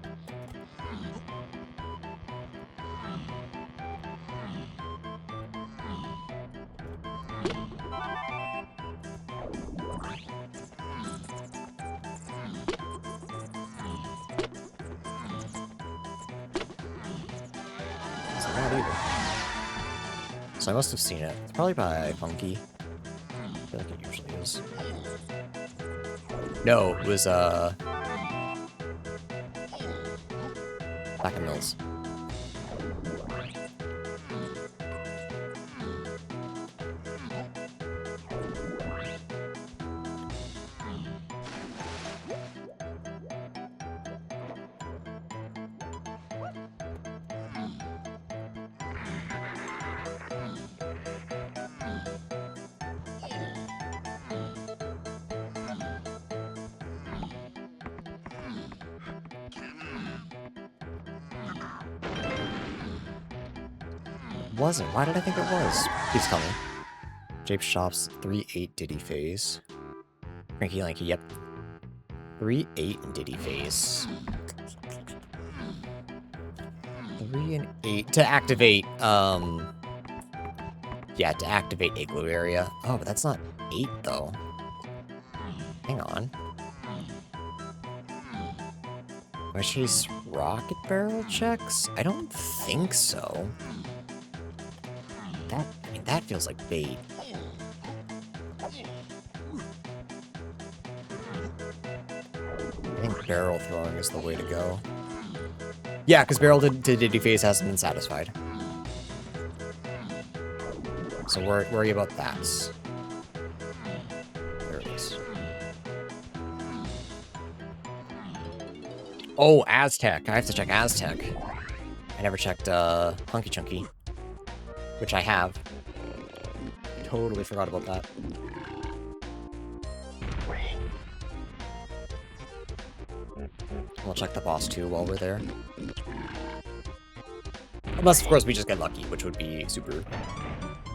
Speaker 1: So I must have seen it. It's probably by Funky. I feel like it usually is. No, it was, Back in Mills. wasn't. Why did I think it was? Please tell me. Jape Shops, 3-8 Diddy phase. Cranky Lanky, yep. 3-8 and Diddy phase. 3 and 8 to activate, yeah, to activate Igloo area. Oh, but that's not 8, though. Hang on. Do I chase rocket barrel checks? I don't think so. I mean, that feels like bait. I think barrel throwing is the way to go. Yeah, because barrel to Diddy phase hasn't been satisfied. So worry about that. There it is. Oh, Aztec. I have to check Aztec. I never checked Hunky Chunky, which I have. Totally forgot about that. We'll check the boss too while we're there. Unless, of course, we just get lucky, which would be super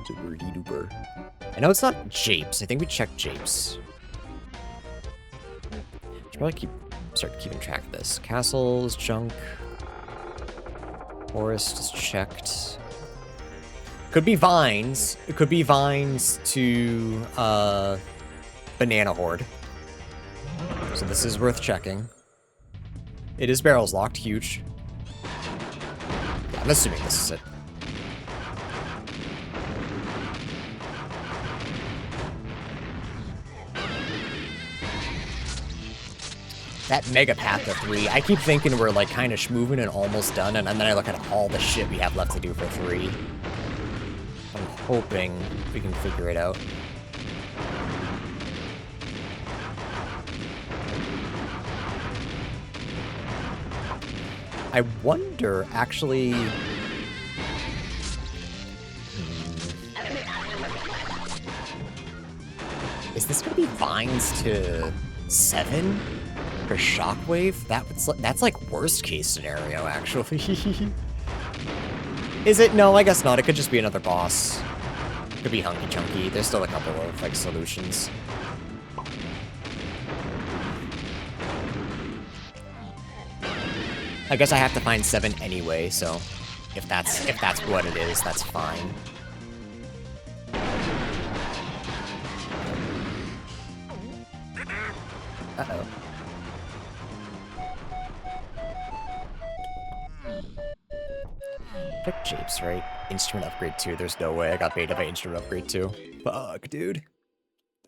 Speaker 1: duper. I know it's not Japes. I think we checked Japes. Should probably start keeping track of this. Castles, junk. Forest is checked. Could be vines. It could be vines to Banana Horde. So this is worth checking. It is barrels locked, huge. Yeah, I'm assuming this is it. That Mega Path to 3, I keep thinking we're like kind of schmoving and almost done, and then I look at all the shit we have left to do for 3. I'm hoping we can figure it out. I wonder, actually... Is this going to be vines to 7 for Shockwave? That's like worst case scenario, actually. Is it? No, I guess not. It could just be another boss. Could be Hunky Chunky. There's still a couple of like solutions. I guess I have to find 7 anyway, so if that's what it is, that's fine. Uh-oh. Pick Japes, right? Instrument upgrade 2. There's no way I got baited by instrument upgrade 2. Fuck, dude.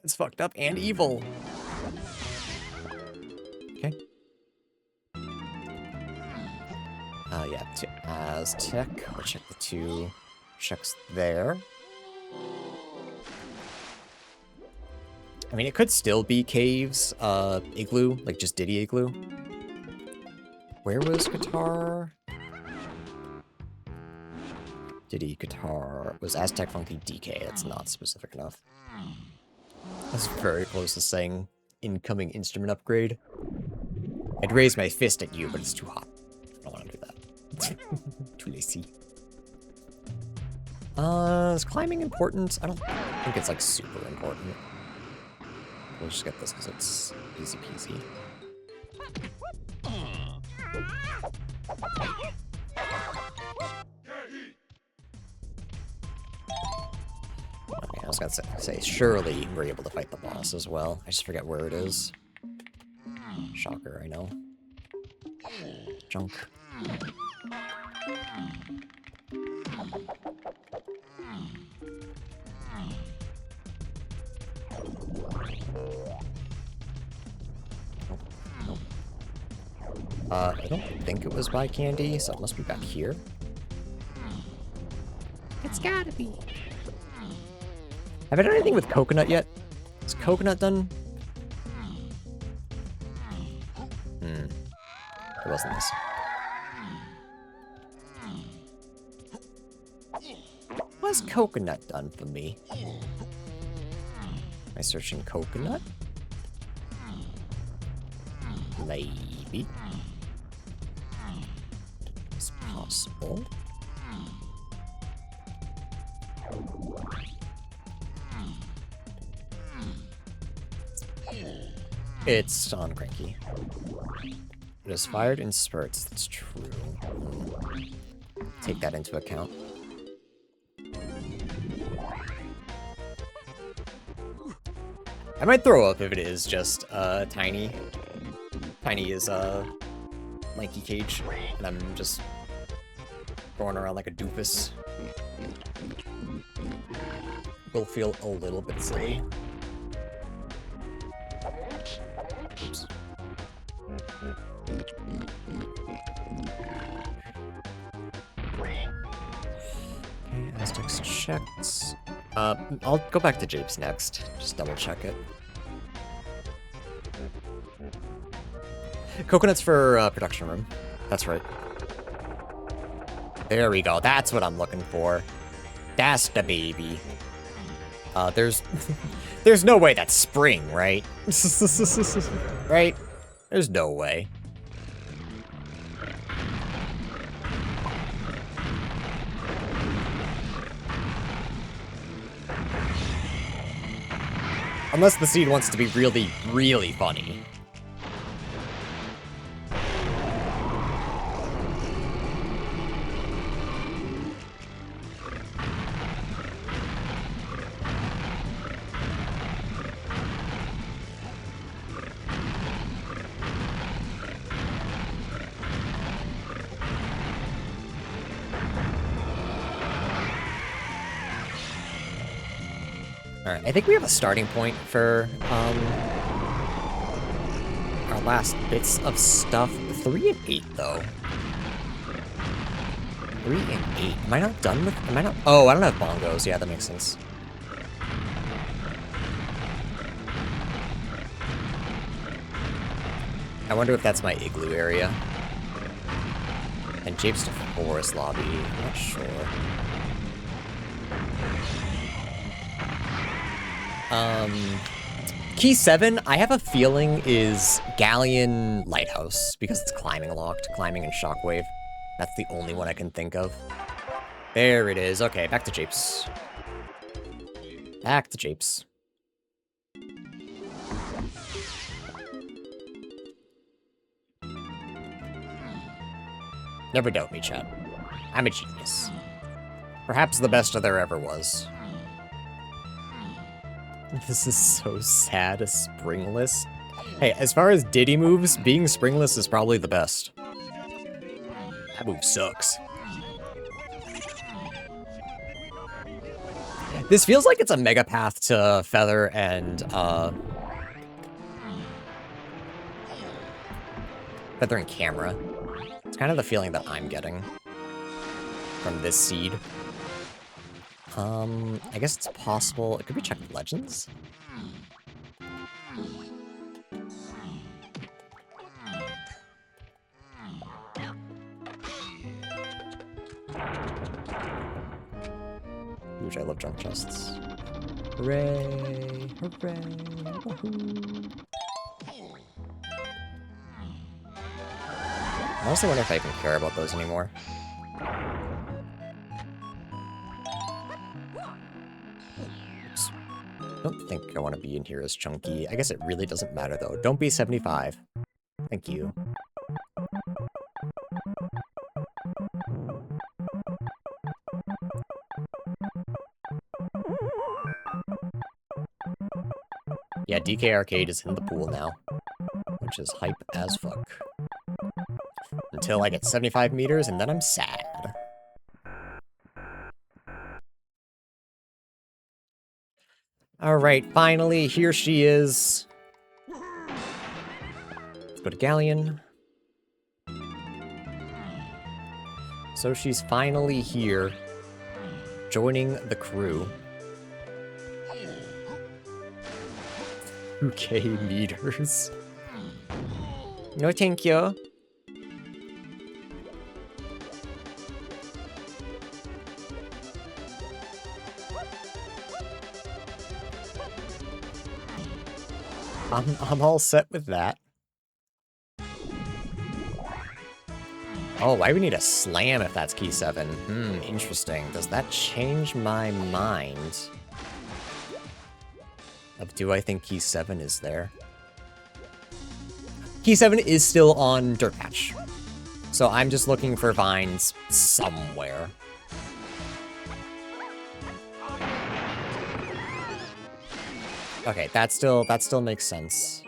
Speaker 1: That's fucked up and evil. Okay. Yeah, Aztec. I'll check the 2 checks there. I mean, it could still be caves, Igloo, like just Diddy Igloo. Where was Guitar? Diddy, Guitar, was Aztec, Funky, DK. That's not specific enough. That's very close to saying incoming instrument upgrade. I'd raise my fist at you, but it's too hot. I don't want to do that. Too lazy. Is climbing important? I don't think it's like super important. We'll just get this because it's easy peasy. Okay, I was gonna say, surely we're able to fight the boss as well. I just forget where it is. Shocker, I know. Junk. Nope. I don't think it was by Candy, so it must be back here. It's gotta be. Have I done anything with Coconut yet? Is Coconut done? It wasn't this. Was Coconut done for me? Am I searching Coconut? Maybe. It's possible. It's on Cranky. It is fired in spurts. That's true. Take that into account. I might throw up if it is just Tiny. Tiny is lanky cage, and I'm just going around like a doofus. Will feel a little bit silly. Oops. Okay, Aztecs checked. I'll go back to Japes next. Just double check it. Coconuts for production room. That's right. There we go. That's what I'm looking for. That's the baby. There's no way that's spring, right? Right? There's no way. Unless the seed wants to be really, really funny. Alright, I think we have a starting point for our last bits of stuff. 3 and 8, though. 3 and 8. Am I not done with... Am I not... Oh, I don't have bongos. Yeah, that makes sense. I wonder if that's my igloo area. And Japes to Forest Lobby. I'm not sure. Key 7, I have a feeling, is Galleon Lighthouse, because it's climbing locked, climbing and shockwave. That's the only one I can think of. There it is. Okay, back to Japes. Back to Japes. Never doubt me, chat. I'm a genius. Perhaps the best there ever was. This is so sad, a springless. Hey, as far as Diddy moves, being springless is probably the best. That move sucks. This feels like it's a mega path to Feather and, Feather and Camera. It's kind of the feeling that I'm getting from this seed. I guess it's possible. Could we check Legends? Which I love junk chests. Hooray! Hooray! Woohoo! I honestly wonder if I even care about those anymore. Oops. I don't think I want to be in here as chunky. I guess it really doesn't matter, though. Don't be 75. Thank you. Yeah, DK Arcade is in the pool now, which is hype as fuck. Until I get 75 meters, and then I'm sad. Alright, finally, here she is. Let's go to Galleon. So she's finally here, joining the crew. 2K meters. No, thank you. I'm all set with that. Oh, why do we need a slam if that's key 7? Interesting. Does that change my mind? Do I think key 7 is there? Key 7 is still on Dirt Patch. So I'm just looking for vines somewhere. Okay, that still makes sense.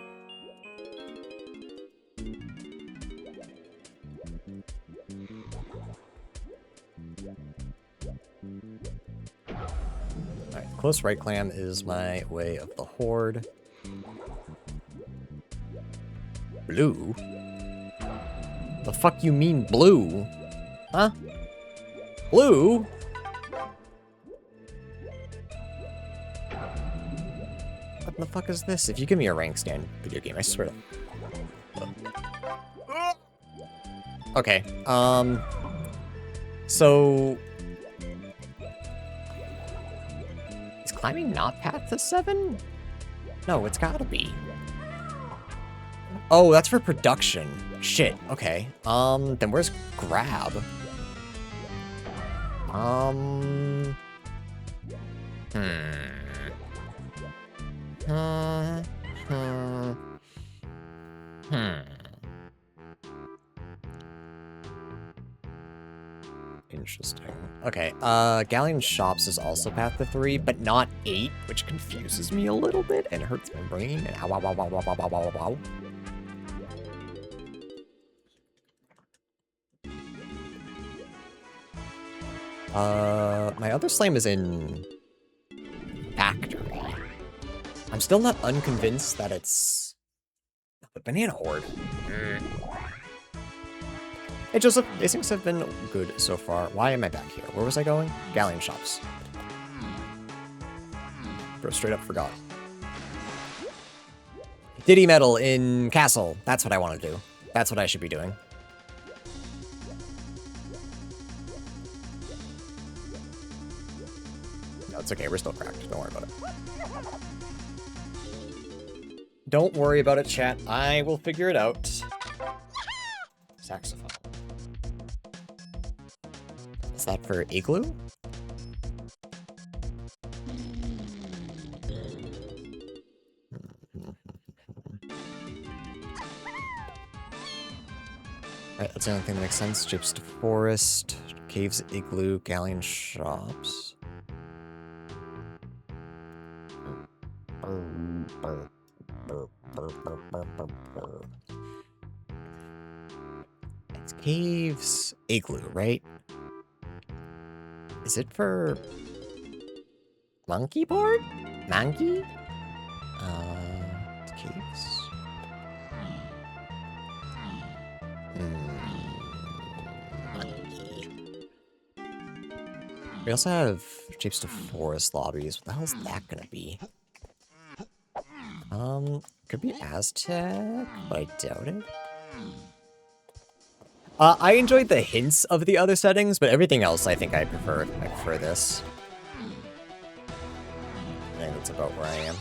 Speaker 1: Alright, close right clam is my way of the horde. Blue? The fuck you mean blue? Huh? Blue? What the fuck is this? If you give me a rank stand video game, I swear to... Okay, so... Is climbing not path to 7? No, it's gotta be. Oh, that's for production. Shit, okay. Then where's grab? Interesting. Okay, Galleon Shops is also path to 3, but not 8, which confuses me a little bit and hurts my brain. And ow, ow, ow, ow, ow, ow, ow, ow. My other slam is in Factory. I'm still not unconvinced that it's the Banana Horde. Hey Joseph, Asyncs have been good so far. Why am I back here? Where was I going? Galleon Shops. Bro, straight up forgot. Diddy Medal in Castle. That's what I want to do. That's what I should be doing. No, it's okay. We're still cracked. Don't worry about it. Don't worry about it, chat. I will figure it out. Saxophone. Is that for Igloo? Alright, that's the only thing that makes sense. Gyps to Forest, Caves, Igloo, Galleon Shops. It's Caves, Igloo, right? Is it for Monkey Board? Monkey? Caves. Monkey. We also have Japes to Forest lobbies. What the hell is that gonna be? Could be Aztec, but I doubt it. I enjoyed the hints of the other settings, but everything else I think I prefer this. I think that's about where I am.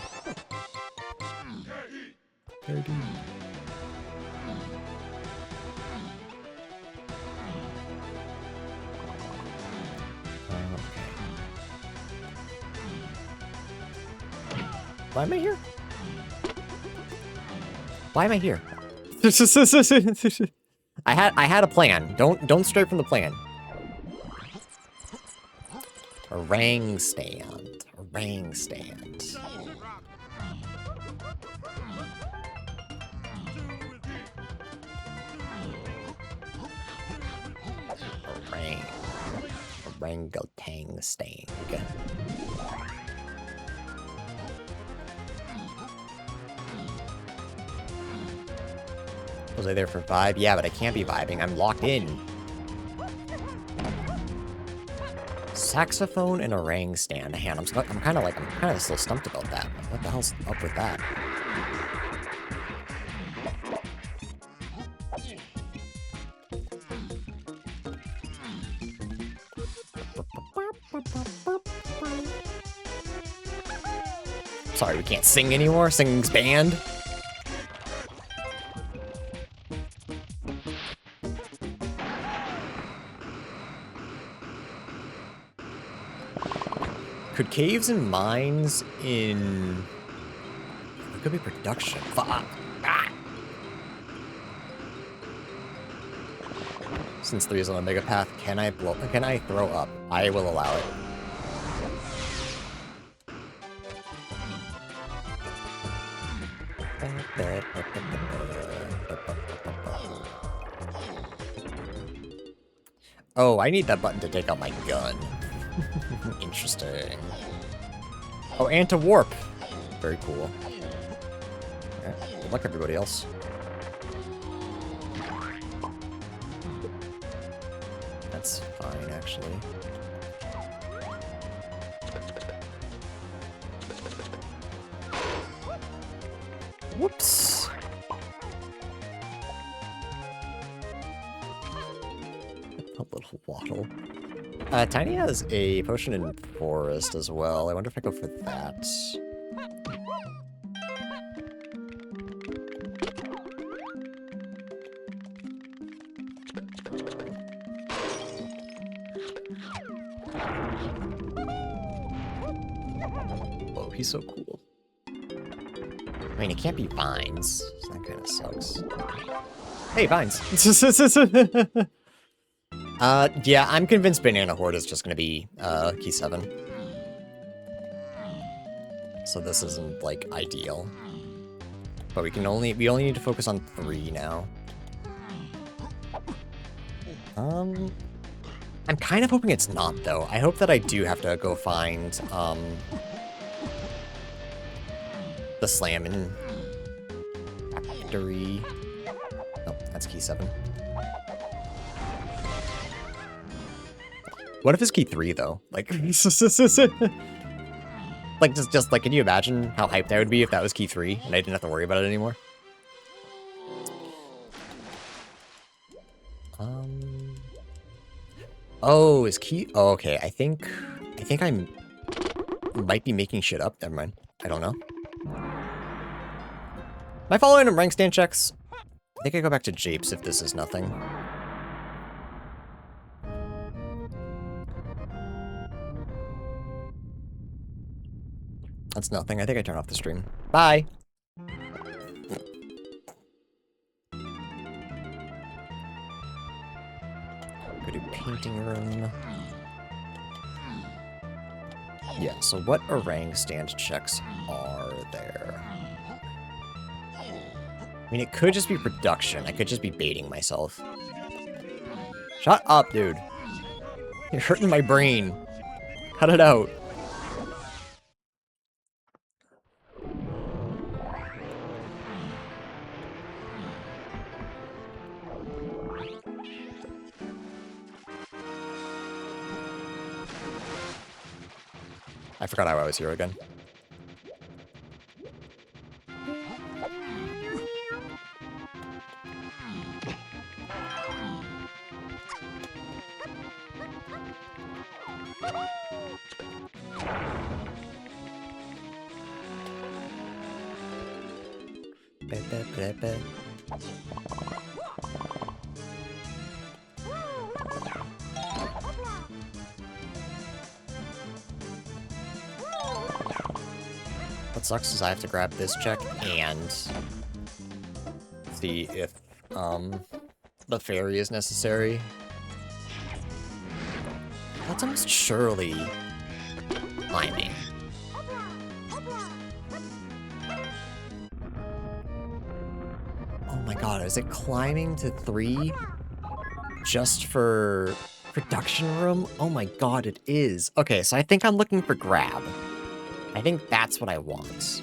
Speaker 1: Why am I here? Why am I here? I had a plan. Don't stray from the plan. Orang stand. Orang stand. Orangutan stand. Was I there for vibe? Yeah, but I can't be vibing. I'm locked in. Saxophone and orang stand. Man, I'm kind of still stumped about that. What the hell's up with that? Sorry, we can't sing anymore. Singing's banned. Could caves and mines in... It could be production. Fuck. Ah! Since 3 is on a mega path, can I throw up? I will allow it. Oh, I need that button to take out my gun. Interesting. Oh, and to warp. Very cool. Alright, good luck everybody else. That's fine, actually. Whoops. A little waddle. Tiny has a potion in forest as well. I wonder if I go for that. Whoa, he's so cool. I mean, it can't be vines, so that kind of sucks. Hey, vines! Yeah, I'm convinced Banana Horde is just gonna be, key 7. So this isn't, like, ideal. But we only need to focus on 3 now. I'm kind of hoping it's not, though. I hope that I do have to go find, the Slammin' Factory. Oh, that's key 7. What if it's key 3, though? Like, like, just like, can you imagine how hyped I would be if that was key 3 and I didn't have to worry about it anymore? Oh, is key... Oh, okay. I think I might be making shit up. Never mind. I don't know. Am I following rank stand checks? I think I go back to Japes if this is nothing. That's nothing. I think I turn off the stream. Bye! Go to painting room. Yeah, so what orang stand checks are there? I mean, it could just be production. I could just be baiting myself. Shut up, dude. You're hurting my brain. Cut it out. I forgot how I was here again. What sucks is I have to grab this check and see if the fairy is necessary. That's almost surely climbing. Oh my god, is it climbing to 3 just for production room? Oh my god, it is. Okay, so I think I'm looking for grab. I think that's what I want.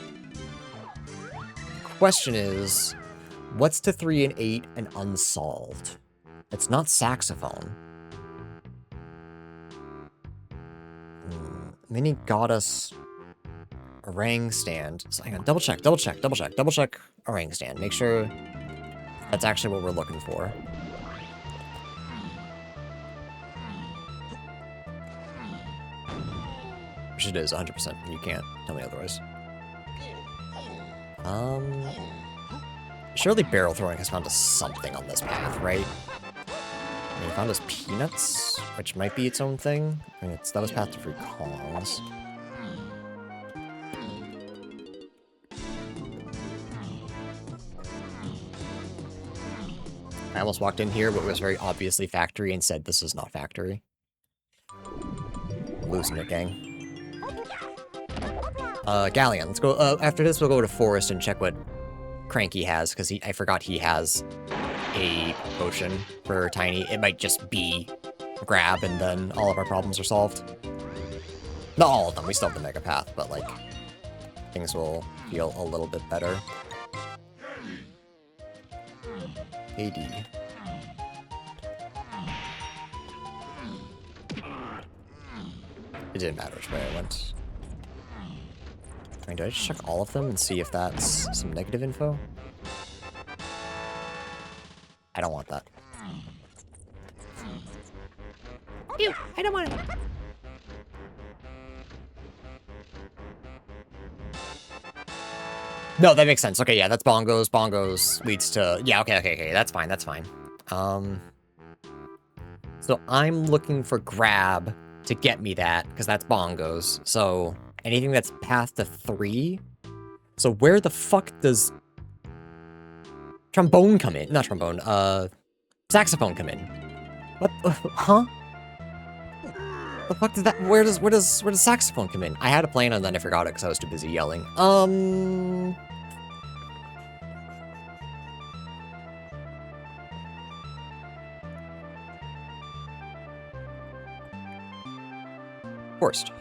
Speaker 1: Question is, what's to 3 and 8 and unsolved? It's not saxophone. Mini goddess orang stand. So hang on, double check orang stand. Make sure that's actually what we're looking for. Which it is, 100%. You can't tell me otherwise. Surely barrel throwing has found us something on this path, right? I mean, it found us peanuts, which might be its own thing. I mean, that was path to free Kongs. I almost walked in here, but it was very obviously factory and said this is not factory. I'm losing it, gang. Galleon, let's go, after this we'll go to Forest and check what Cranky has, because I forgot he has a potion for Tiny. It might just be grab, and then all of our problems are solved. Not all of them, we still have the Mega Path, but, like, things will feel a little bit better. AD. It didn't matter which way I went. I mean, do I just check all of them and see if that's some negative info? I don't want that. Ew, I don't want it. No, that makes sense. Okay, yeah, that's bongos. Bongos leads to... Yeah, okay. That's fine, that's fine. So I'm looking for grab to get me that, because that's bongos. So anything that's past the 3. So where the fuck does trombone come in? Not trombone, saxophone come in. What, huh? The fuck does that, where does saxophone come in? I had a plan and then I forgot it because I was too busy yelling. Forest.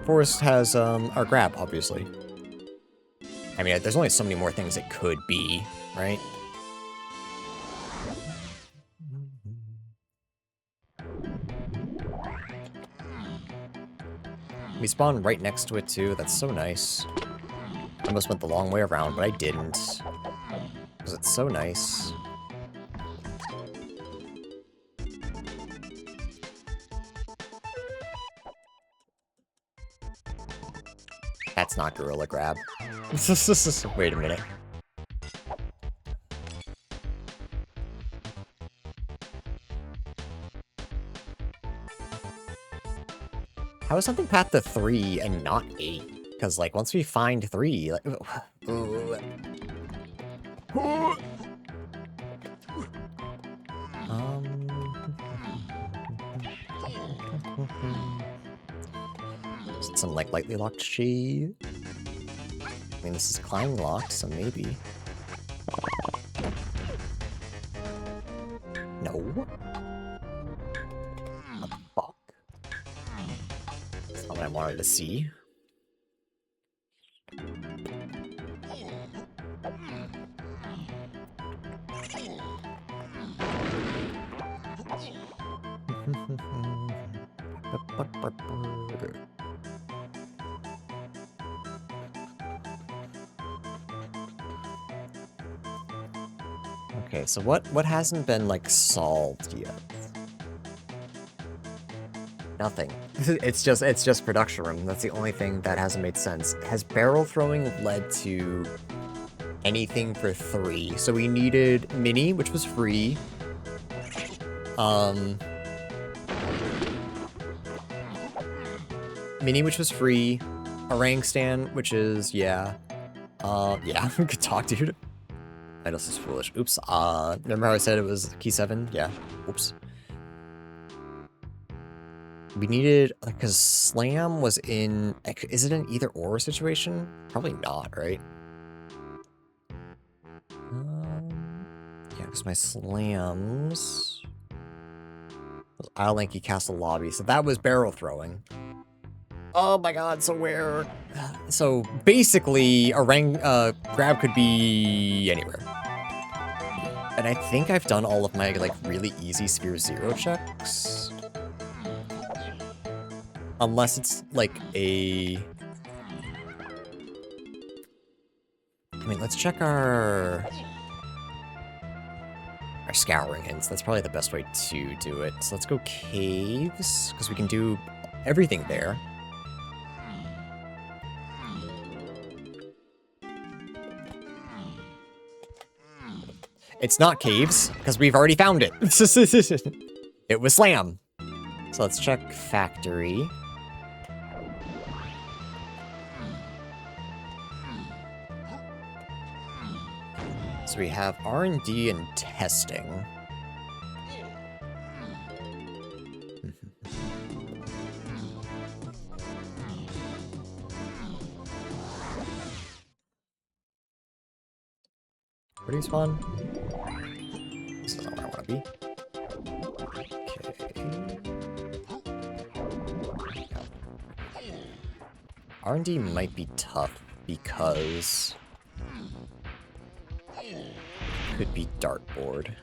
Speaker 1: Forest has, our grab, obviously. I mean, there's only so many more things it could be, right? We spawn right next to it, too. That's so nice. I almost went the long way around, but I didn't. Because it's so nice. That's not Gorilla Grab. Wait a minute. How is something path to 3 and not 8? Because, like, once we find 3, like... Is it some, like, lightly locked shade? I mean, this is climb locked, so maybe. No? What the fuck? That's not what I wanted to see. Okay, so what hasn't been, like, solved yet? Nothing. It's just production room. That's the only thing that hasn't made sense. Has barrel throwing led to anything for 3? So we needed Mini, which was free. Mini, which was free. Orang stand, which is, yeah. Yeah, good talk, dude. This is foolish. Oops. Remember how I said it was key 7? Yeah. Oops. We needed, because Slam was in, is it an either or situation? Probably not, right? Yeah, because my Slams was Isle Lanky Castle Lobby, so that was barrel throwing. Oh my god, so where? So basically, a grab could be anywhere. And I think I've done all of my, like, really easy Sphere 0 checks. Unless it's, like, a... I mean, let's check our scouring hints. That's probably the best way to do it. So let's go caves, because we can do everything there. It's not caves, because we've already found it. It was Slam. So let's check factory. So So we have R&D and testing. Where do you spawn? This isn't where I want to be. Okay. R&D might be tough because it could be dartboard.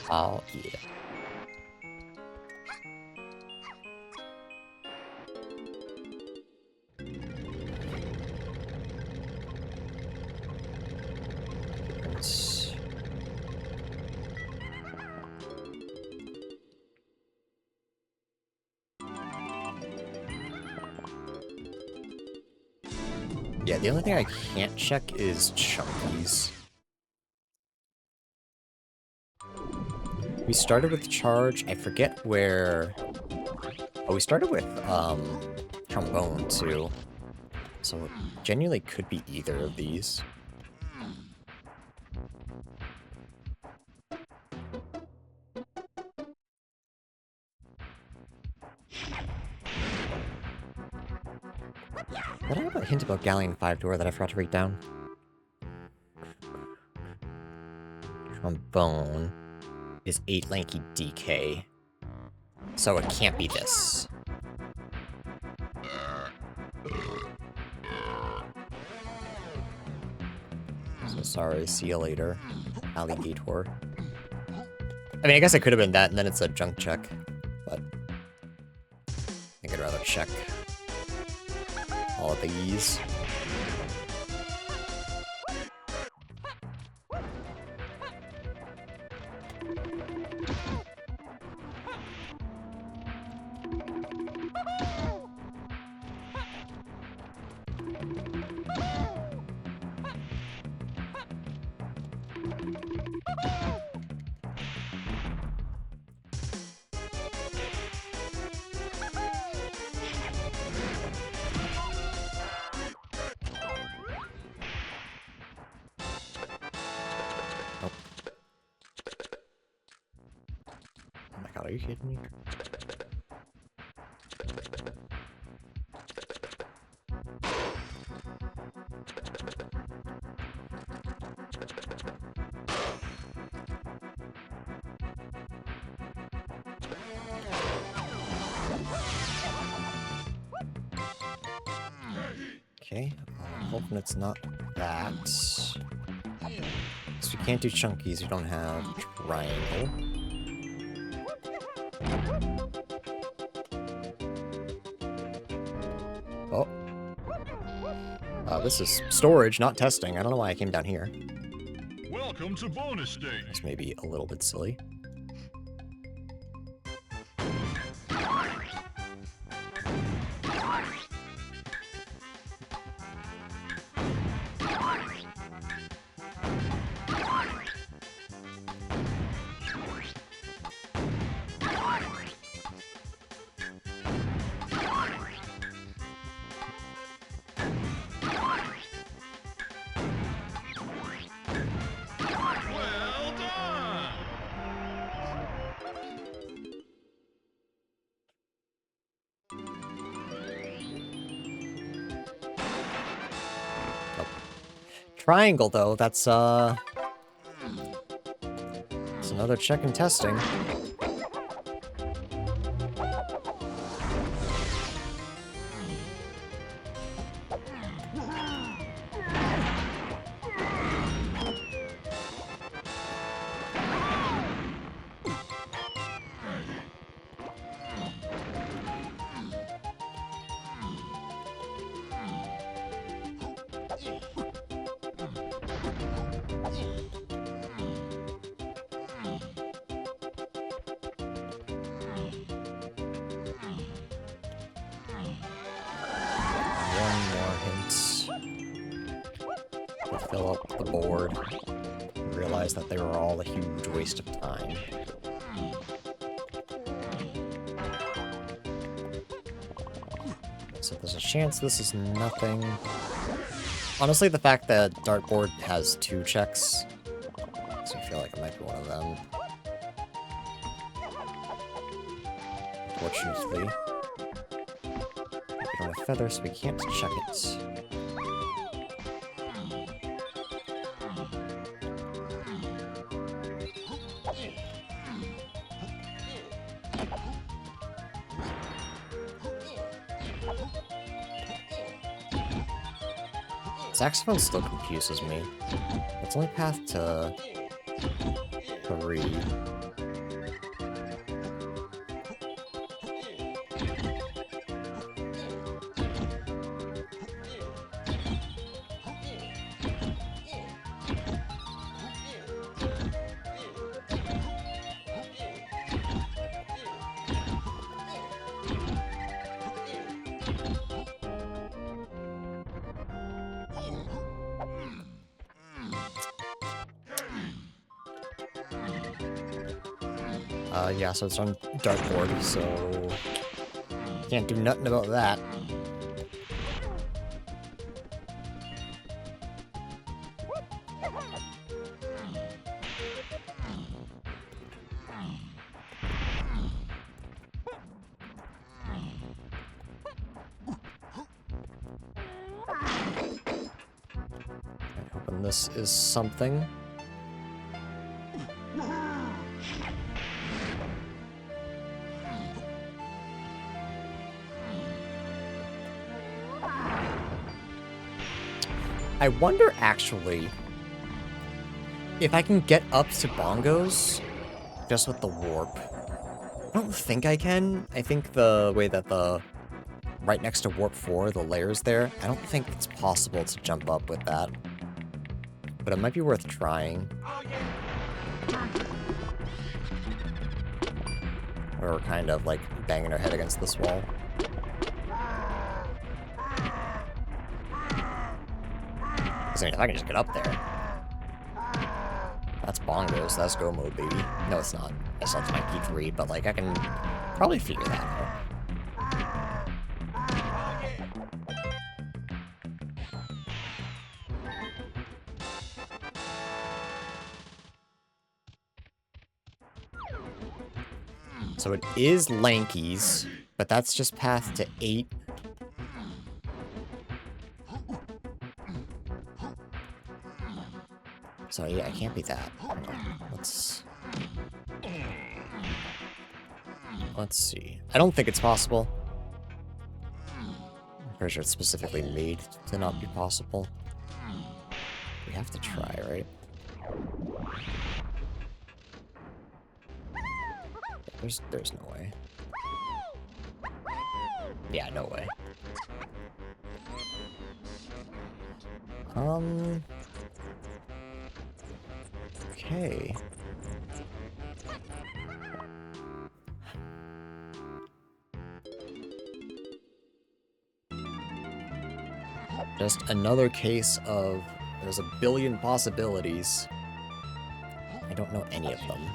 Speaker 1: Oh, yeah. Yeah, the only thing I can't check is chunkies. We started with charge. I forget where... Oh, we started with, trombone, too. So, it genuinely could be either of these. What about a hint about Galleon 5 door that I forgot to write down? Trombone is 8 lanky DK. So it can't be this. So sorry, see you later, alligator. I mean, I guess it could have been that, and then it's a junk check, but I think I'd rather check all of these. Are you kidding me? Okay, I'm hoping it's not that. So we can't do chunkies, we don't have triangle. Oh. This is storage, not testing. I don't know why I came down here.
Speaker 2: Welcome to bonus stage.
Speaker 1: It's maybe a little bit silly. Triangle, though, that's another check and testing. Fill up the board and realize that they were all a huge waste of time. There's a chance this is nothing. Honestly, the fact that dartboard has 2 checks makes me feel like it might be one of them. Fortunately, we don't have feathers, so we can't check it. Saxophone still confuses me. It's only path to 3. Yeah, so it's on dartboard, so can't do nothing about that. I'm hoping this is something. I wonder, actually, if I can get up to bongos just with the warp. I don't think I can. I think the way that the right next to warp 4, the layers there, I don't think it's possible to jump up with that. But it might be worth trying. Or we're kind of like banging our head against this wall. I mean, if I can just get up there. That's bongos, that's go mode, baby. No, it's not. It's not my P3, but like I can probably figure that out. So it is Lankies, but that's just path to 8. So yeah, it can't be that. Let's see. I don't think it's possible. I'm pretty sure it's specifically made to not be possible. We have to try, right? There's no way. Yeah, no way. Okay. Just another case of there's a billion possibilities. I don't know any of them.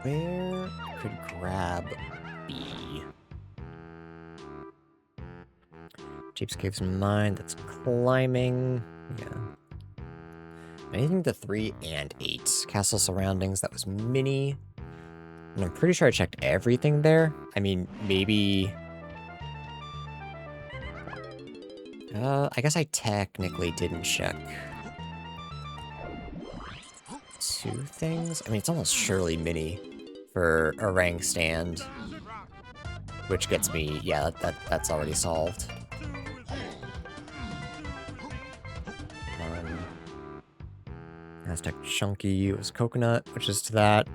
Speaker 1: Where could grab B? Jeep's Caves Mine, that's climbing. Yeah. Anything to 3 and 8. Castle Surroundings, that was mini. And I'm pretty sure I checked everything there. I mean, maybe... I guess I technically didn't check 2 things. I mean, it's almost surely mini for a rank stand, which gets me, yeah, that's already solved. Aztec Chunky was coconut, which is to that.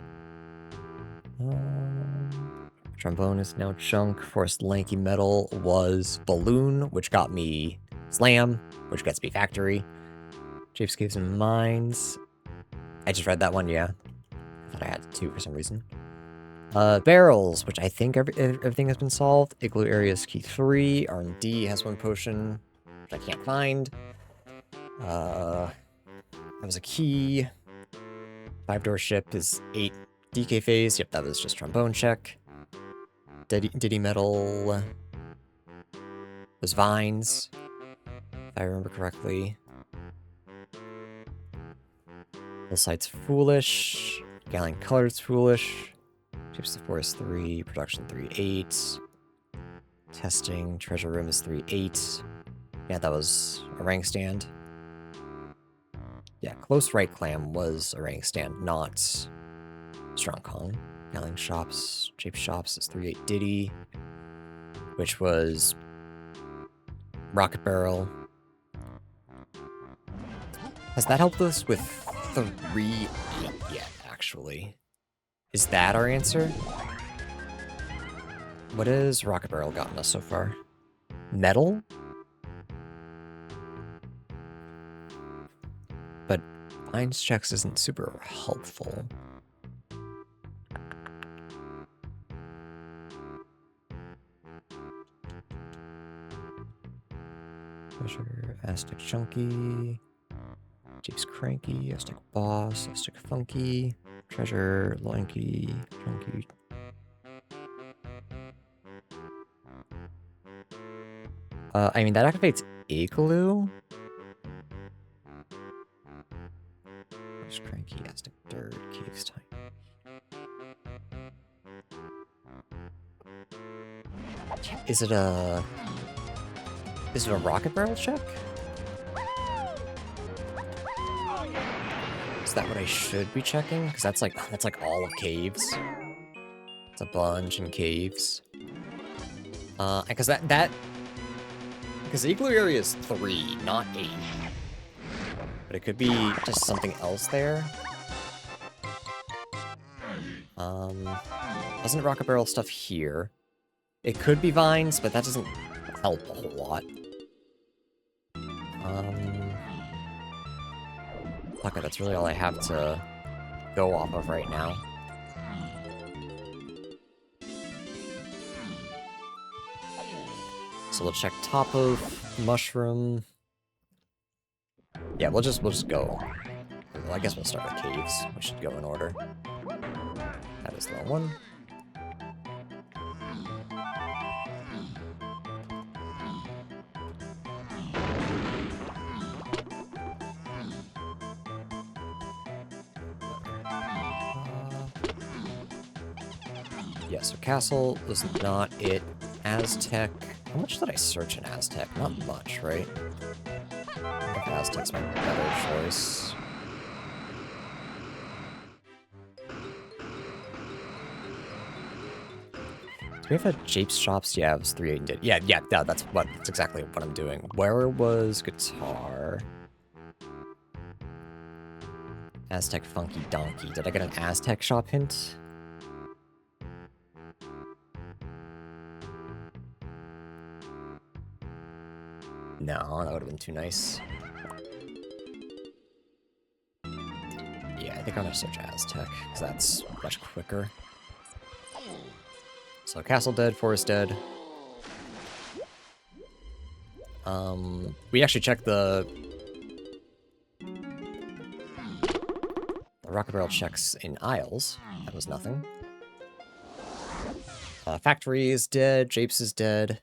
Speaker 1: Trombone is now chunk. Forest Lanky Metal was balloon, which got me slam, which gets me factory. Japes Caves and Mines. I just read that one, yeah. I thought I had 2 for some reason. Barrels, which I think everything has been solved. Igloo Areas key 3. R&D has 1 potion, which I can't find. That was a key. 5-door ship is 8 DK phase. Yep, that was just trombone check. Diddy Metal was vines, if I remember correctly. Hillside's foolish. Galleon Color's foolish. Chips the Forest 3. Production 3-8. Testing. Treasure Room is 3-8. Yeah, that was a rank stand. Yeah, Close Right Clam was a rank stand, not Strong Kong. Galleon Shops. Jape Shops is 3-8 Diddy, which was Rocket Barrel. Has that helped us with 3-8 yet, actually? Is that our answer? What has Rocket Barrel gotten us so far? Metal? But Vines checks isn't super helpful. Treasure, Aztec Chunky, Jape's Cranky, Aztec Boss, Aztec Funky, Treasure, Lanky, Chunky. I mean, that activates Igloo. Jape's Cranky, Aztec Dirt, Caves Time. Is it a Rocket Barrel check? Is that what I should be checking? Because that's like all of caves. It's a bunch in caves. Because because Igloo Area is 3, not 8. But it could be just something else there. Wasn't Rocket Barrel stuff here? It could be vines, but that doesn't help a whole lot. Fuck it, that's really all I have to go off of right now. So we'll check top of mushroom. Yeah, we'll just go. Well, I guess we'll start with caves. We should go in order. That is the one. Yeah, so Castle was not it. Aztec. How much did I search in Aztec? Not much, right? I think Aztec's my better choice. Do we have a Jape's Shops? Yeah, it was 3-8 and did. Yeah, that's exactly what I'm doing. Where was guitar? Aztec Funky Donkey. Did I get an Aztec shop hint? No, that would have been too nice. Yeah, I think I'm gonna search Aztec, because that's much quicker. So Castle dead, Forest dead. We actually checked the Rocket Barrel checks in Isles. That was nothing. Factory is dead, Japes is dead.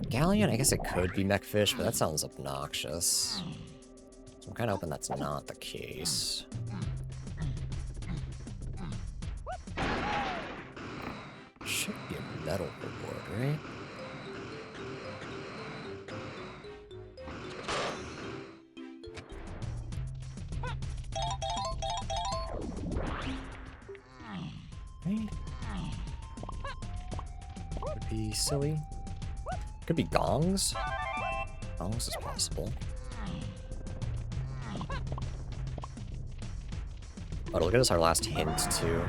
Speaker 1: Galleon, I guess it could be Mechfish, but that sounds obnoxious. So I'm kind of hoping that's not the case. Should be a medal reward, right? be silly. Could be gongs. Gongs is possible. Oh, it'll get us our last hint, too.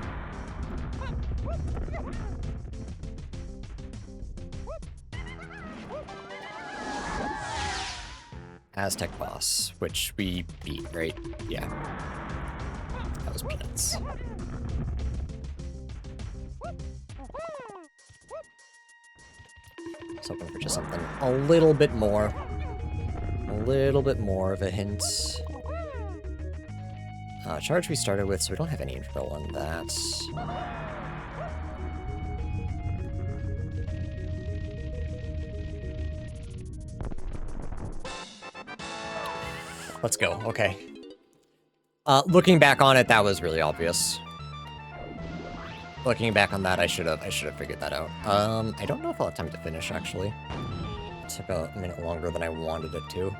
Speaker 1: Aztec boss, which we beat, right? Yeah. That was peanuts. Just hoping for just something a little bit more. A little bit more of a hint. Charge we started with, so we don't have any info on that. Let's go, okay. Looking back on it, that was really obvious. Looking back on that, I should have figured that out. I don't know if I'll have time to finish, actually. It took a minute longer than I wanted it to.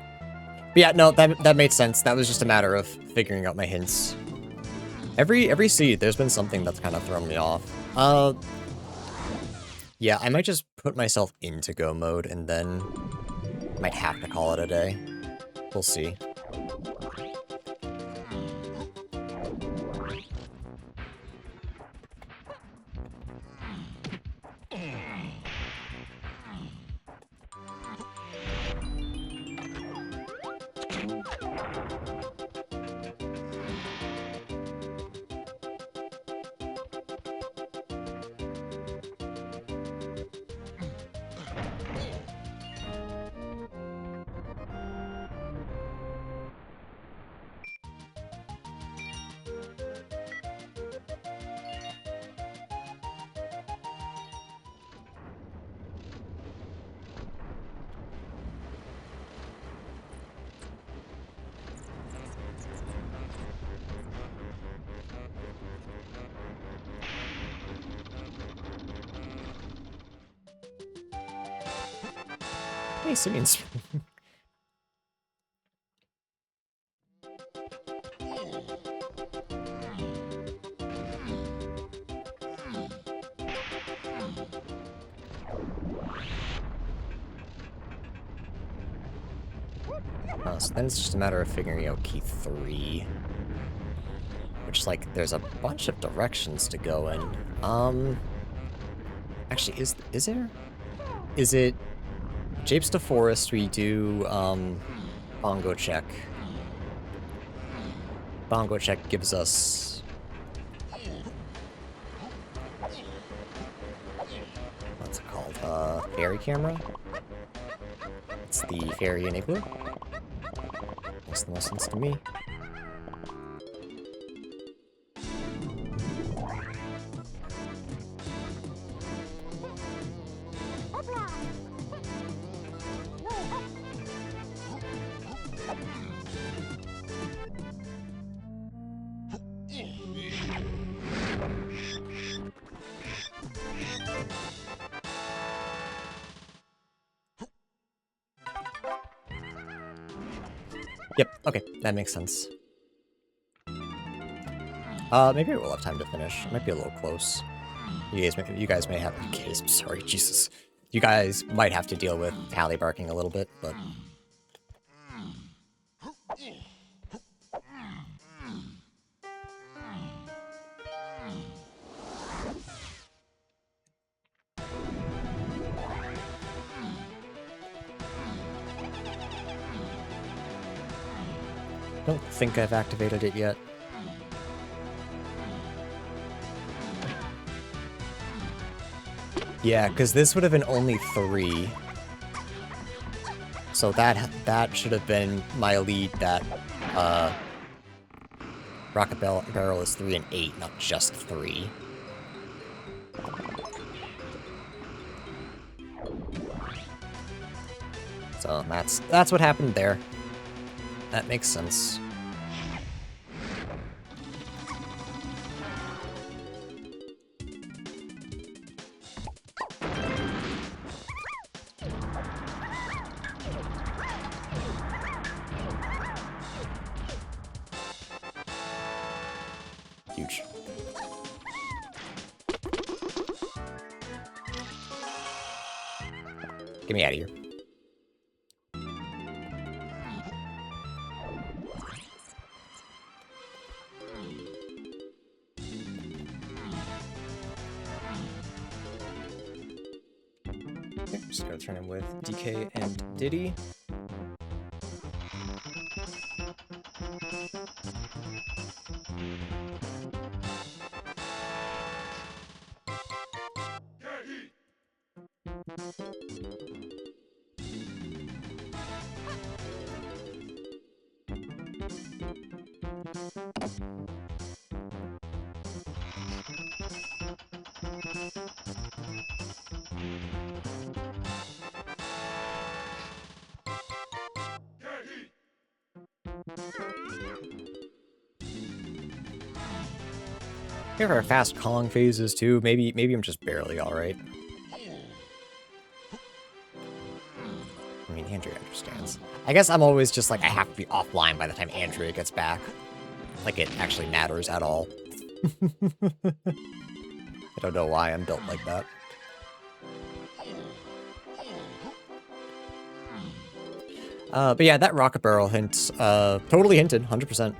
Speaker 1: But yeah, no, that made sense. That was just a matter of figuring out my hints. Every seed, there's been something that's kind of thrown me off. Yeah, I might just put myself into go mode and then might have to call it a day. We'll see. Hey, Simeon's. So then it's just a matter of figuring out key 3. Which, like, there's a bunch of directions to go in. Actually, is there? Is it Japes to Forest, we do, Bongo Check. Bongo Check gives us... what's it called? Fairy Camera? It's the Fairy Enabler? Makes the most sense to me. Yep, okay, that makes sense. Maybe we'll have time to finish. It might be a little close. You guys may have... sorry, Jesus. You guys might have to deal with Tally barking a little bit, but... I don't think I've activated it yet. Yeah, because this would have been only 3. So that should have been my lead that Rocket Barrel is 3 and 8, not just 3. So that's what happened there. That makes sense. Huge. Get me out of here. Okay, just gonna turn him with DK and Diddy. We have our fast calling phases too. Maybe I'm just barely alright. I mean, Andrea understands. I guess I'm always just like, I have to be offline by the time Andrea gets back. Like it actually matters at all. I don't know why I'm built like that. But yeah, that rocket barrel hint, totally hinted, 100%.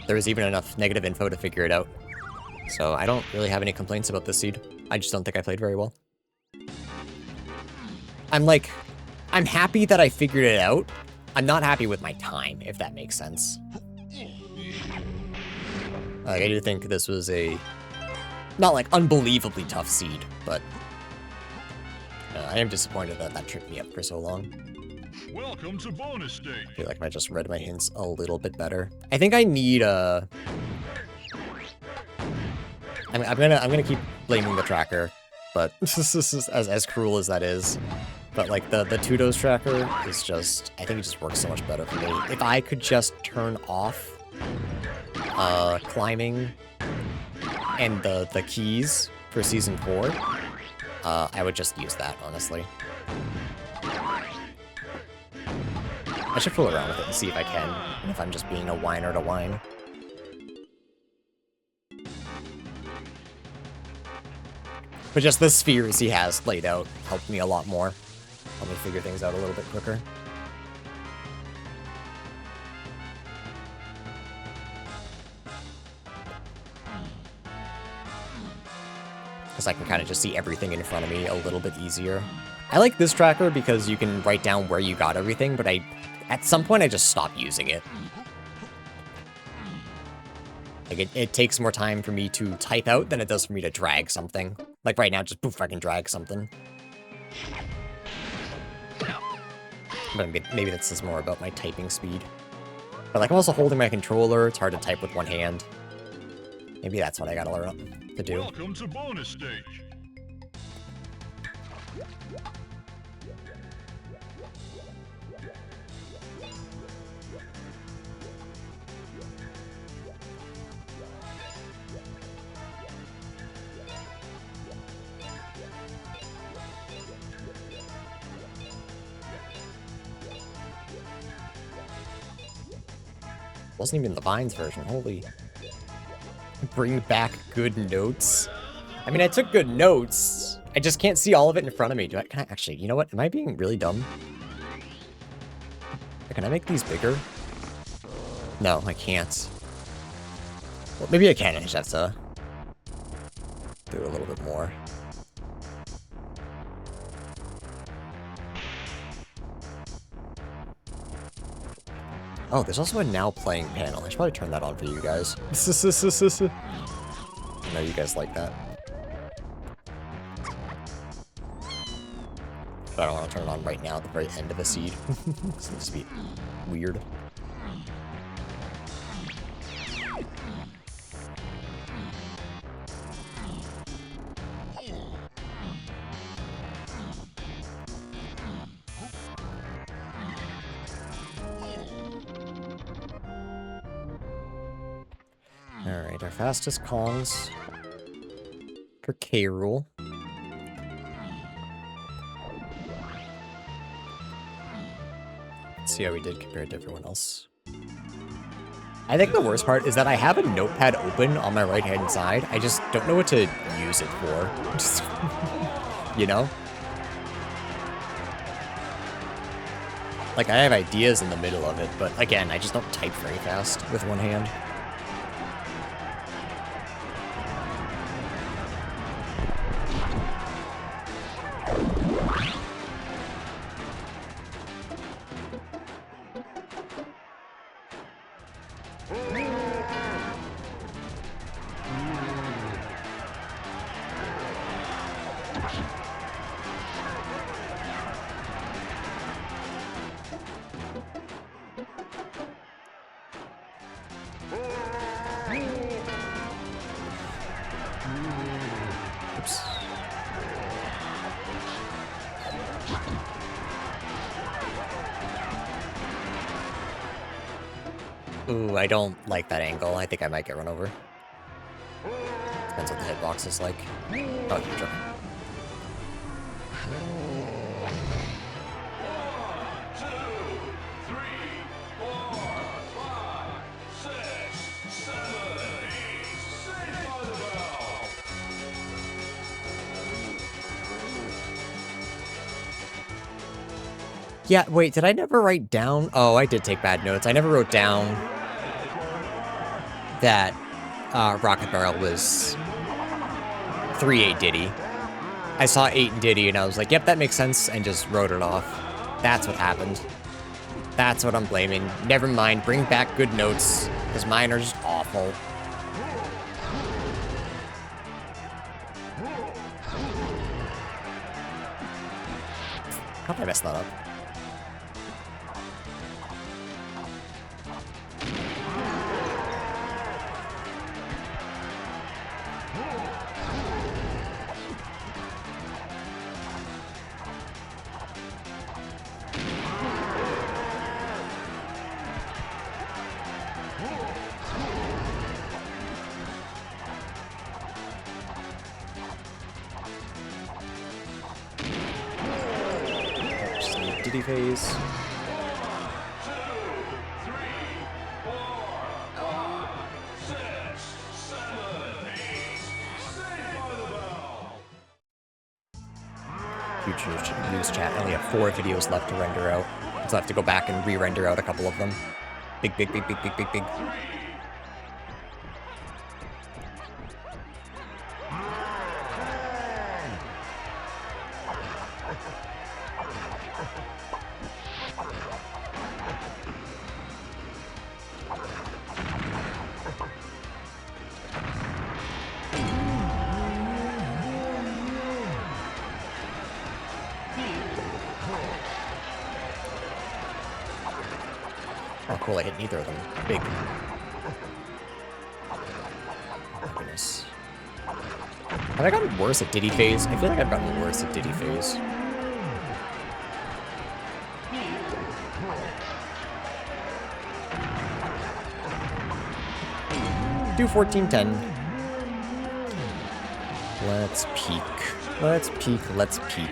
Speaker 1: There was even enough negative info to figure it out. So I don't really have any complaints about this seed. I just don't think I played very well. I'm happy that I figured it out. I'm not happy with my time, if that makes sense. Like, I do think this was a, not like unbelievably tough seed, but I am disappointed that that tripped me up for so long.
Speaker 2: Welcome to bonus stage.
Speaker 1: I feel like I just read my hints a little bit better. I think I need a. I'm gonna keep blaming the tracker, but as cruel as that is, but like the 2-dose tracker is just, I think it just works so much better for me. If I could just turn off climbing and the keys for season 4, I would just use that, honestly. I should fool around with it and see if I can, and if I'm just being a whiner to whine. But just the spheres he has laid out helped me a lot more. Helped me figure things out a little bit quicker. Because I can kind of just see everything in front of me a little bit easier. I like this tracker because you can write down where you got everything, but at some point I just stopped using it. Like, it takes more time for me to type out than it does for me to drag something. Like right now, just poof, I can drag something. But maybe that says more about my typing speed. But like, I'm also holding my controller, it's hard to type with one hand. Maybe that's what I gotta learn to do.
Speaker 2: Welcome to bonus stage.
Speaker 1: Wasn't even the Vines version, holy. Bring back good notes. I mean, I took good notes. I just can't see all of it in front of me. Can I actually, you know what? Am I being really dumb? Can I make these bigger? No, I can't. Well, maybe I can. I just have to do it a little bit more. Oh, there's also a now playing panel. I should probably turn that on for you guys. I know you guys like that. But I don't want to turn it on right now at the very end of a seed. This needs to be weird. Alright, our fastest Kongs for K rule. Let's see how we did compared to everyone else. I think the worst part is that I have a notepad open on my right-hand side. I just don't know what to use it for. You know? Like, I have ideas in the middle of it, but again, I just don't type very fast with one hand. Oops. Ooh, I don't like that angle. I think I might get run over. Depends what the hitbox is like. Oh, you're joking. Yeah, wait, did I never write down? Oh, I did take bad notes. I never wrote down that Rocket Barrel was 3-8 Diddy. I saw 8 and Diddy and I was like, yep, that makes sense, and just wrote it off. That's what happened. That's what I'm blaming. Never mind, bring back good notes, because mine are just awful. How did I mess that up? Diddy phase. Future news chat. I only have 4 videos left to render out, so I have to go back and re-render out a couple of them. Big, big, big, big, big, big, big. Oh, cool, I hit neither of them. Big. Oh, goodness. Have I gotten worse at Diddy phase? I feel like I've gotten worse at Diddy phase. Do 14-10. Let's peek. Let's peek. Let's peek.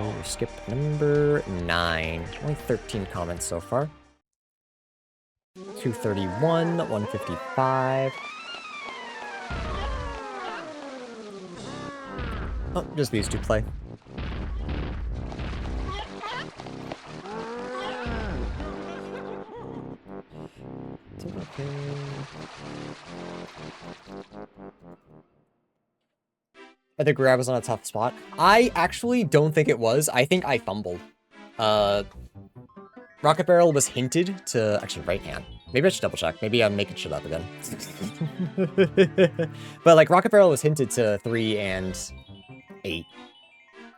Speaker 1: Oh, skip number 9. Only 13 comments so far. 231, 155. Oh, just these two play. I think grab was on a tough spot. I actually don't think it was. I think I fumbled. Rocket Barrel was hinted to... Actually, right hand. Maybe I should double check. Maybe I'm making shit up again. But, like, Rocket Barrel was hinted to 3 and 8.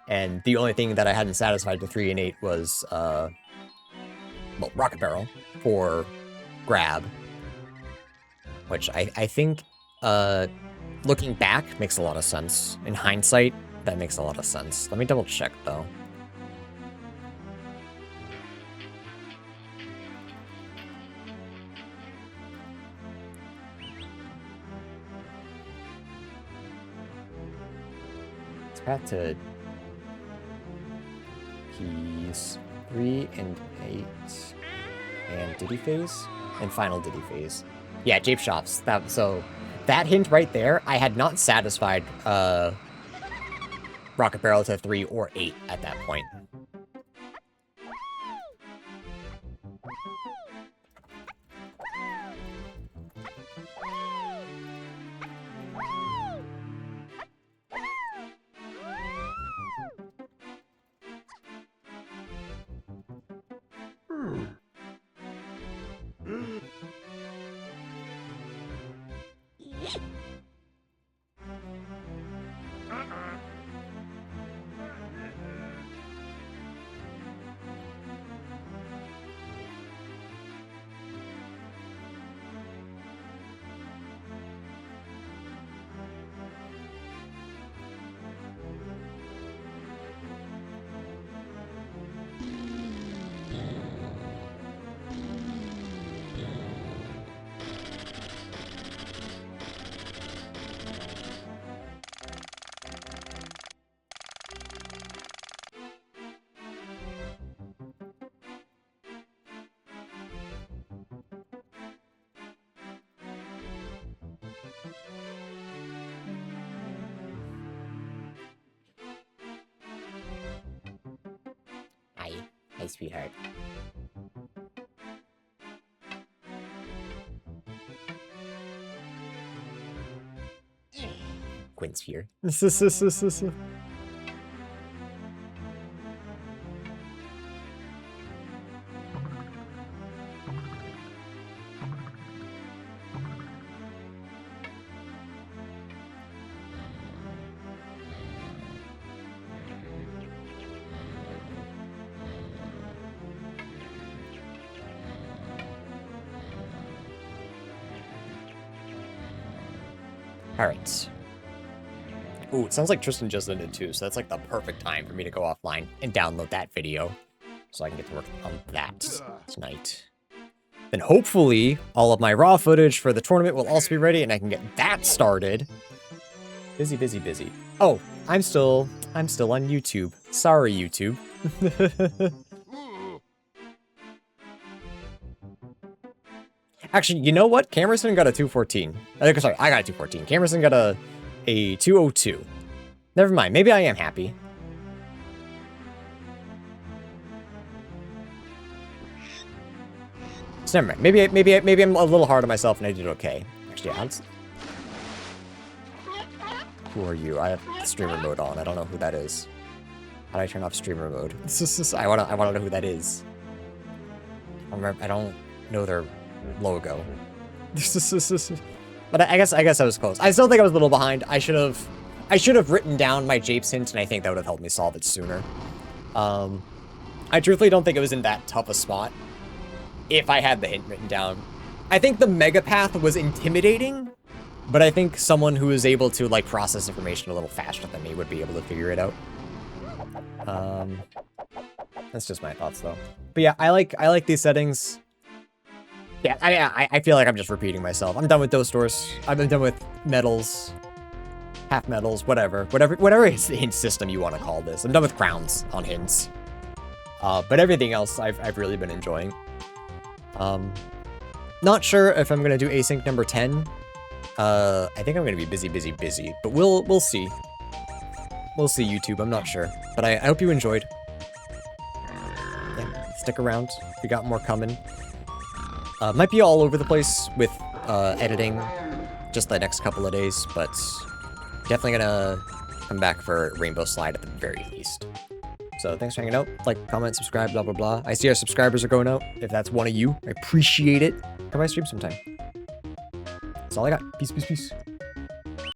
Speaker 1: And the only thing that I hadn't satisfied to 3 and 8 was, well, Rocket Barrel for grab. Which I think, looking back makes a lot of sense. In hindsight, that makes a lot of sense. Let me double check, though. It's back to keys 3 and 8 and Diddy phase and final Diddy phase. Yeah, Jape Shops. So that hint right there, I had not satisfied Rocket Barrel to 3 or 8 at that point. Hi, sweetheart. Quinn Sphere. All right. Ooh, it sounds like Tristan just ended too, so that's like the perfect time for me to go offline and download that video so I can get to work on that tonight. Then hopefully all of my raw footage for the tournament will also be ready and I can get that started. Busy, busy, busy. Oh, I'm still on YouTube. Sorry, YouTube. Actually, you know what? Camerson got a 214. Sorry, I got a 214. Camerson got a 202. Never mind. Maybe I am happy. So never mind. Maybe I'm a little hard on myself and I did okay. Actually, who are you? I have streamer mode on. I don't know who that is. How do I turn off streamer mode? I wanna know who that is. I don't know their logo. But I guess I was close. I still think I was a little behind. I should have written down my Japes hint, and I think that would have helped me solve it sooner. I truthfully don't think it was in that tough a spot if I had the hint written down. I think the mega path was intimidating, but I think someone who is able to like process information a little faster than me would be able to figure it out. That's just my thoughts though. But yeah, I like these settings. Yeah, I feel like I'm just repeating myself. I'm done with those doors. I've been done with medals, half medals, whatever hint system you want to call this. I'm done with crowns on hints. But everything else I've really been enjoying. Not sure if I'm gonna do async number 10. I think I'm gonna be busy, but we'll see. We'll see, YouTube. I'm not sure, but I hope you enjoyed. Yeah, stick around. We got more coming. Might be all over the place with editing just the next couple of days, but definitely gonna come back for Rainbow Slide at the very least. So thanks for hanging out. Like, comment, subscribe, blah, blah, blah. I see our subscribers are going out. If that's one of you, I appreciate it. Come by stream sometime. That's all I got. Peace, peace, peace.